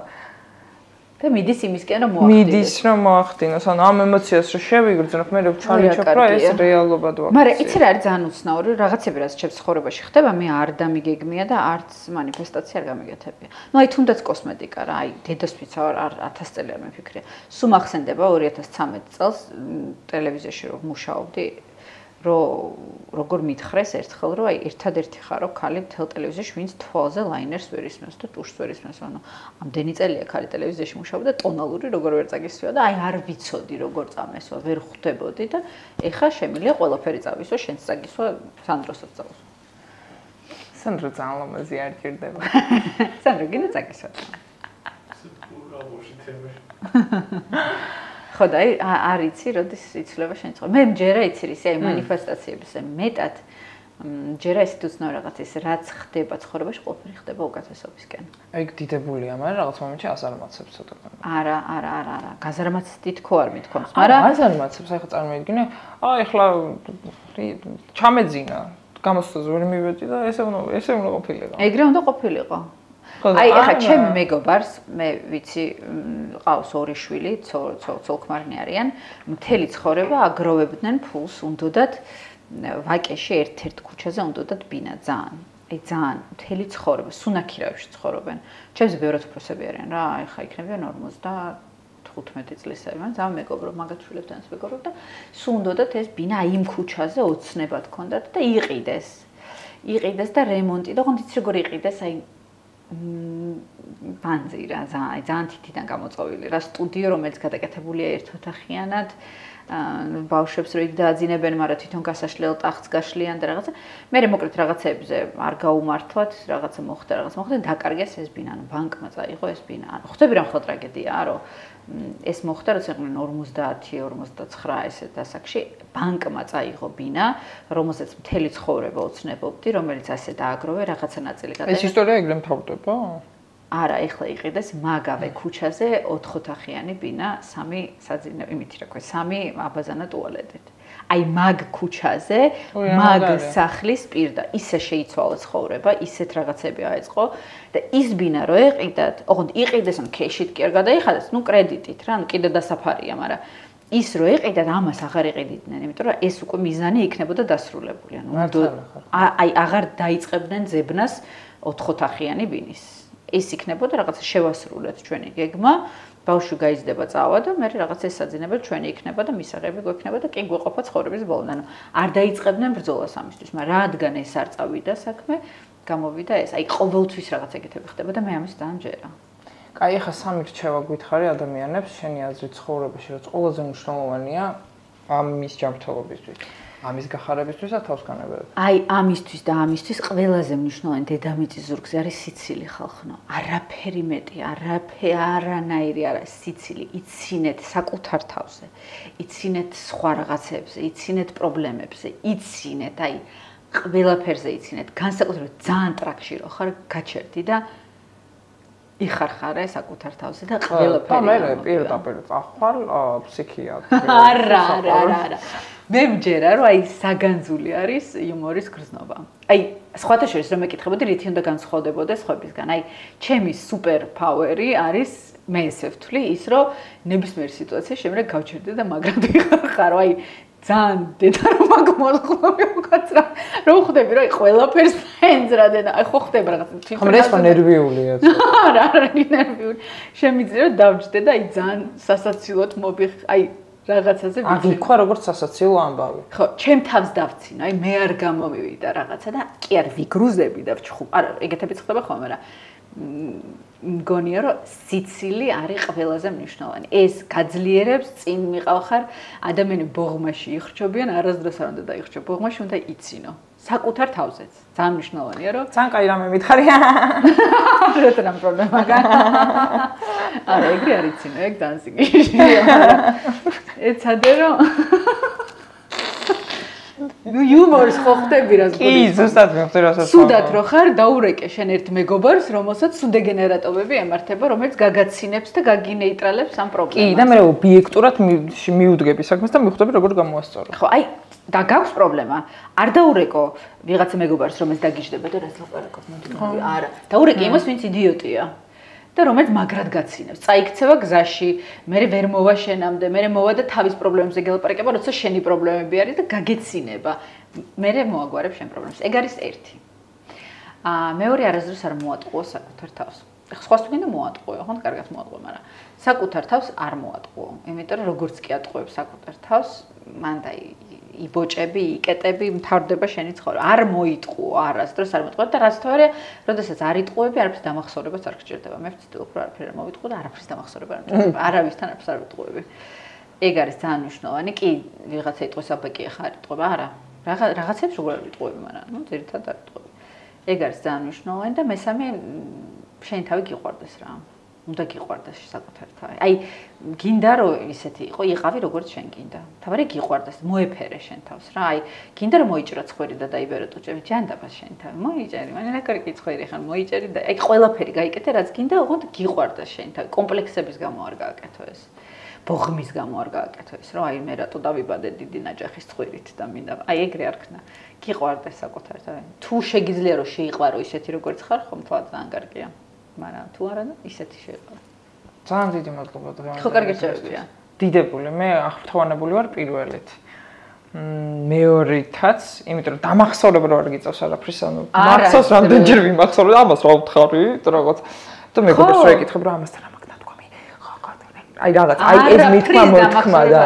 S2: და მიდის იმისკენ რომ მოახდინოს.
S1: მიდის რომ მოახდინოს, ანუ ამ ემოციას რომ შევიგრძნობ, მე ვჩვენებ რა ეს რეალობად ვაქცია.
S2: მაგრამ იცი რა არის ძალიან უცნაური, რაღაცები რაც ჩემს ცხოვრებაში ხდება, მე არ დამიგეგმია და არც მანიფესტაცია არ გამიგეთებია. ნუ აი თუნდაც კოსმეტიკა რა, აი დედასფიცა არ 1000 წელი არ მიფიქრია. სულ მახსენდება 2013 წელს ტელევიზიაში რომ მუშაობდი, როგორ მითხრეს ერთხელ რომ აი ერთადერთი ხარო ქალი მთელ ტელევიზიაში ვინც თვალზე ლაინერს ვერ ისმევს და ტუშს ვერ ისმევს, ანუ ამდენი წელია ქალი ტელევიზიაში მუშაობდა და ტონალური როგორ ვერ წაგისვია და აი არ ვიცოდი როგორ წამესვა, ვერ ხვდებოდი და ეხა შემიძლია ყველაფერი წავისვა, შენც წაგისვა, სანდროსაც წავისვა.
S1: სანდრო ძალიან ლამაზი არ ჭირდება.
S2: სანდრო გინდა წაგისვა. ხო და არ იცი, როდის იცლება შენ ცხოვრება. მე მჯერა იცი ისე აი მანიფესტაციების მეტად მჯერა ისეთ უცნაურ რაღაც ის რაც ხდება ცხოვრებაში, ყველაფერი ხდება უკეთესობისკენ.
S1: აი დიდებულია, მაგრამ რაღაც მომენტში აზარმაცებს ცოტა.
S2: არა. გაზარმაცს თითქო არ მithქვამს, მაგრამ
S1: აზარმაცებს ახლა წარმოიდგინე, აი ახლა ჩამეძინა, გამოსვლაზე ვერ მივედი და ესე უნდა ყოფილიყო.
S2: ეგრე უნდა ყოფილიყო. აი ახლა ჩემი მეგობარს მე ვიცი ყავს 2 შვილი, ცოლ-ქმარნი არიან, მთელი ცხოვრება აგროვებდნენ ფულს, უნდათ ვაკეში ერთ-ერთ ქუჩაზე უნდათ ბინა ძალიან. აი ძალიან მთელი ცხოვრება, სუნაქირავში ცხოვრობენ. ჩემზე ბევრად უფროსები არიან რა, აი ხა იქნებიან 55 წლისები, მაგრამ ძალიან მეგობრობ, მაგათ შვილებთან მეგობრობ და სულ უნდათ ეს ბინა აი იმ ქუჩაზე ოცნებად ჰქონდათ და იყიდეს. იყიდეს და რემონტი და ხონდ იცი როგორ იყიდეს, აი ბანძი რა, ძალიან თითიდან გამოწოვილი რა, სტუდიო რომელიც გადაკეთებულია ერთოთახიანად, ბავშვებს რო იქ დააძინებენ, მაგრამ თვითონ გასაშლელ ტახტს გაშლიან და რაღაცა. მე მოკლედ რაღაცებზე არ გაუმართლათ, რაღაცა მოხდა, დაკარგეს ეს ბინა, ანუ ბანკმა წაიღო ეს ბინა. ანუ ხვდები რა მხოლოდ ტრაგედიაა, რომ ეს მოხდა, როცა იყვნენ 50-59 ესეთ დასაკში, ბანკმა წაიღო ბინა, რომელსაც მთელი ცხოვრება ოცნებობდი, რომელიც ასე დააგროვე რაღაცა ნაწილი გადაიღო.
S1: ეს ისტორია ეგრე მთავრდება?
S2: არა, ეხლა იყიდეს მაგავე ქუჩაზე 4 ოთახიანი ბინა, 3 საძინო, იმითი რა ქვია, 3 აბაზანა ტუალეტით. აი მაგ ქუჩაზე, მაგ სახლის პირდა, ისე შეიცვალა ცხოვრება, ისეთ რაღაცები აეწყო და ის ბინა რო ეყიდათ, ოღონდ იყიდეს, ანუ ქეშით კი არ გადაიხადეს, ნუ კრედიტით რა, ანუ კიდე დასაფარია, მაგრამ ის რო ეყიდათ, ამას აღარ ეყიდნენ, იმიტომ რომ ეს უკვე მიზანი იქნებოდა დასრულებული, ანუ აი აღარ დაიწყებდნენ ძებნას 4 ოთახიანი ბინის. ის იქნებოდა რაღაცა შევასრულეთ ჩვენი გეგმა, ბავშვი გაიზრდება წავა და მე რაღაც ეს საძინება ჩვენი იქნება და მისაღები გვექნება და კი გვეყოფა ცხოვრების ბოლომდე. ანუ არ დაიწყებდნენ ბრძოლას ამისთვის, მაგრამ რადგან ეს არ წავიდა საქმე, გამოვიდა ეს. აი ყოველთვის რაღაც ეგეთები ხდება და მე ამის დაამჯერა.
S1: კაი, ახლა სამი რჩევა გითხარი ადამიანებს, შენი აზრით ცხოვრებაში რაც ყველაზე მნიშვნელოვანია ამის ჯანმრთელობისთვის. ამის გახარებისთვის და თავსგანებებისთვის.
S2: აი, ამისთვის და ამისთვის ყველაზე მნიშვნელოვანი დედამიწის ზურგზე არის სიცილი ხალხო. არაფერი მეტი, არანაირი არა სიცილი. იცინეთ საკუთარ თავზე, იცინეთ სხვა რაღაცებზე, იცინეთ პრობლემებზე, იცინეთ, აი, ყველაფერზე იცინეთ. განსაკუთრებით ძალიან ტრაქში რო ხარ, გაჩერდი და იხარხარე საკუთარ თავზე და ყველაფერი.
S1: მე პირდაპირ წახვალ ფსიქიატრში.
S2: არა. მე მჯერა რომ აი საგანძული არის იუმორის გრძნობა. აი სხვათა შორის რომ მეკითხებოდი რითი უნდა განსხვავდებოდეს სხვებისგან. აი ჩემი სუპერ პაუერი არის მე ესე ვთვლი ის რომ ნებისმიერ სიტუაციაში შემრე გავჩერდე და მაგრად ვიხარ. აი ძალიან დედა რომ მაგმოხმობი უკაცრა რომ ხვდები რომ აი ყველაფერს ენძრადე და აი ხო ხდება რაღაც
S1: თვითონ ხომ ეს ხო ნერვიულია
S2: არა ნერვიული შემიძლია რომ დავჯდე და აი ძალიან სასაცილოდ აი რაღაცაზე
S1: აგიქვა როგორც სასაცილო ამბავი.
S2: ხო, ჩემ თავს დავცინო, აი მე არ გამომივიდა რაღაცა და კი არ ვიგრუზები და ვჩხუბ. არა, ეგეთებიც ხდება ხოლმე, მაგრამ მგონია რომ სიცილი არის ყველაზე მნიშვნელოვანი. ეს გაძლიერებს წინ მიყავხარ ადამიანი ბოღმაში იხრჩობიან, არასდროს არ უნდა დაიხრჩო. ბოღმაში უნდა იცინო. საკუთარ თავზეც. ძალიან მნიშვნელოვანია რომ
S1: ძალიან კაი რამე მითხარია.
S2: რატომ ამ პრობლემა გაქვს? არა, ეგრე არ იცინო, ეგ დანსიგიშია. ეცადე რომ ნუ იუმორის ხო ხდები რას გქონი?
S1: კი, ზუსტად მეხსოვს რასაც.
S2: სუდად რო ხარ, დაურეკე შენ ერთ მეგობარს, რომელსაც სუდეგენერატორები ემართება, რომელიც გაგაცინებს და გაგინეიტრალებს ამ პრობლემას.
S1: კი, და მე ობიექტურად მიუდგები საქმეს და მიხვდები როგორ გამოასწორო.
S2: ხო, აი და გაქვს პრობლემა. არ დაურეკო ვიღაცა მეგობარს, რომელიც დაგიждდება და რაც ლაპარაკობ მოდი. არა, დაურეკე იმას, ვინც იდიოტია. და რომელიც მაგრად გაცინებს. წაიქცევა გზაში, მე ვერ მოვა შენამდე, მე მოვა და თავის პრობლემებზე გელაპარაკება, როცა შენი პრობლემები არის და გაგეცინება. მე მოაგვარებ შენ პრობლემებს. ეგ არის ერთი. მეორე არასდროს არ მოატყუო საკუთარ თავს. სხვას თუ გინდა მოატყუო, ხო, კარგად მოატყუო, მაგრამ საკუთარ თავს არ მოატყუო. იმიტომ რომ როგორც კი ატყუებ საკუთარ თავს, მან და იბოჭები, იკეტები, მთავრდება შენი ცხოვრება. არ მოიტყუო, არასდროს არ მოიტყუო და რაც თორე, როდესაც არ იტყუები, არაფრის დამახსოვრებაც არ გჭირდება. მე ვცდილობ რომ არაფერი არ მოვიტყუო და არაფრის დამახსოვრება არ მჭირდება. არავისთან არაფერს არ ვიტყუები. ეგ არის ძალიან მნიშვნელოვანი. კი, ვიღაცა იტყვის აბაკი ახლა არ იტყუება, არა. რაღაცებს როგორ არ ვიტყუები, მაგრამ ნუ ძირითადად არ ვიტყუები. ეგ არის ძალიან მნიშვნელოვანი და მესამე შენი თავი გიყვარდეს რა. უნდა გიყვარდეს საკუთარ თავი. აი, გინდა რომ ისეთი იყო, იყავი როგორც შენ გინდა. თავარი გიყვარდეს, მოეფერე შენ თავს რა. აი, გინდა რომ მოიჭრო ცხვირი და დაიბერო ტუჭები, ჯანდაბა შენ თავი. მოიჭერი, მან რა კარგი ცხვირი ხარ, მოიჭერი და აი ყველაფერი გაიკეთე, რაც გინდა, ოღონდ გიყვარდეს შენ თავი. კომპლექსების გამო არ გააკეთო ეს. ბოღმის გამო არ გააკეთო ეს, რომ აი მე რატო დავიბადე დიდი ნაჯახის ცხვირით და მინდა. აი ეგრე არ ქნა. გიყვარდეს საკუთარ თავი. თუ შეგიძლია რომ შეიყვარო ისეთი როგორც ხარ, ხომ თვა ძალიან კარგია. მაგრამ თუ არა და ისეთი შეიყვარო.
S1: ძალიან დიდი მადლობა დღევანდელ.
S2: ხო, კარგი შეგვიძლია.
S1: დიდებული, მე აღფრთოვანებული ვარ პირველით. მეორითაც, იმიტომ რომ დამახსოვრება რო არ გიწევს არაფრის, ანუ მახსოვს რამდენჯერ ვიმახსოვრე და ამას რა ვთხარი, რაღაც და მეგობრებს რა ეკითხებ რა ამასთან რა მაგნა თქვა მე. აი რაღაც, აი ეს მითქმა მოთქმა და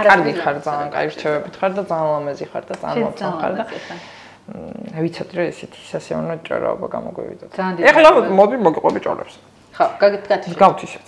S1: კარგი ხარ, ძალიან კაი რჩევებით ხარ და ძალიან ლამაზი ხარ და ძალიან მოწონს ხარ და ვიცოდი რომ ესეთი სასიამოვნო ჭორაობა გამოგვივიდა. ეხლა მოდი მოგიყვები ჭორებს.
S2: ხო, გაგათიშე.
S1: გავთიშეთ.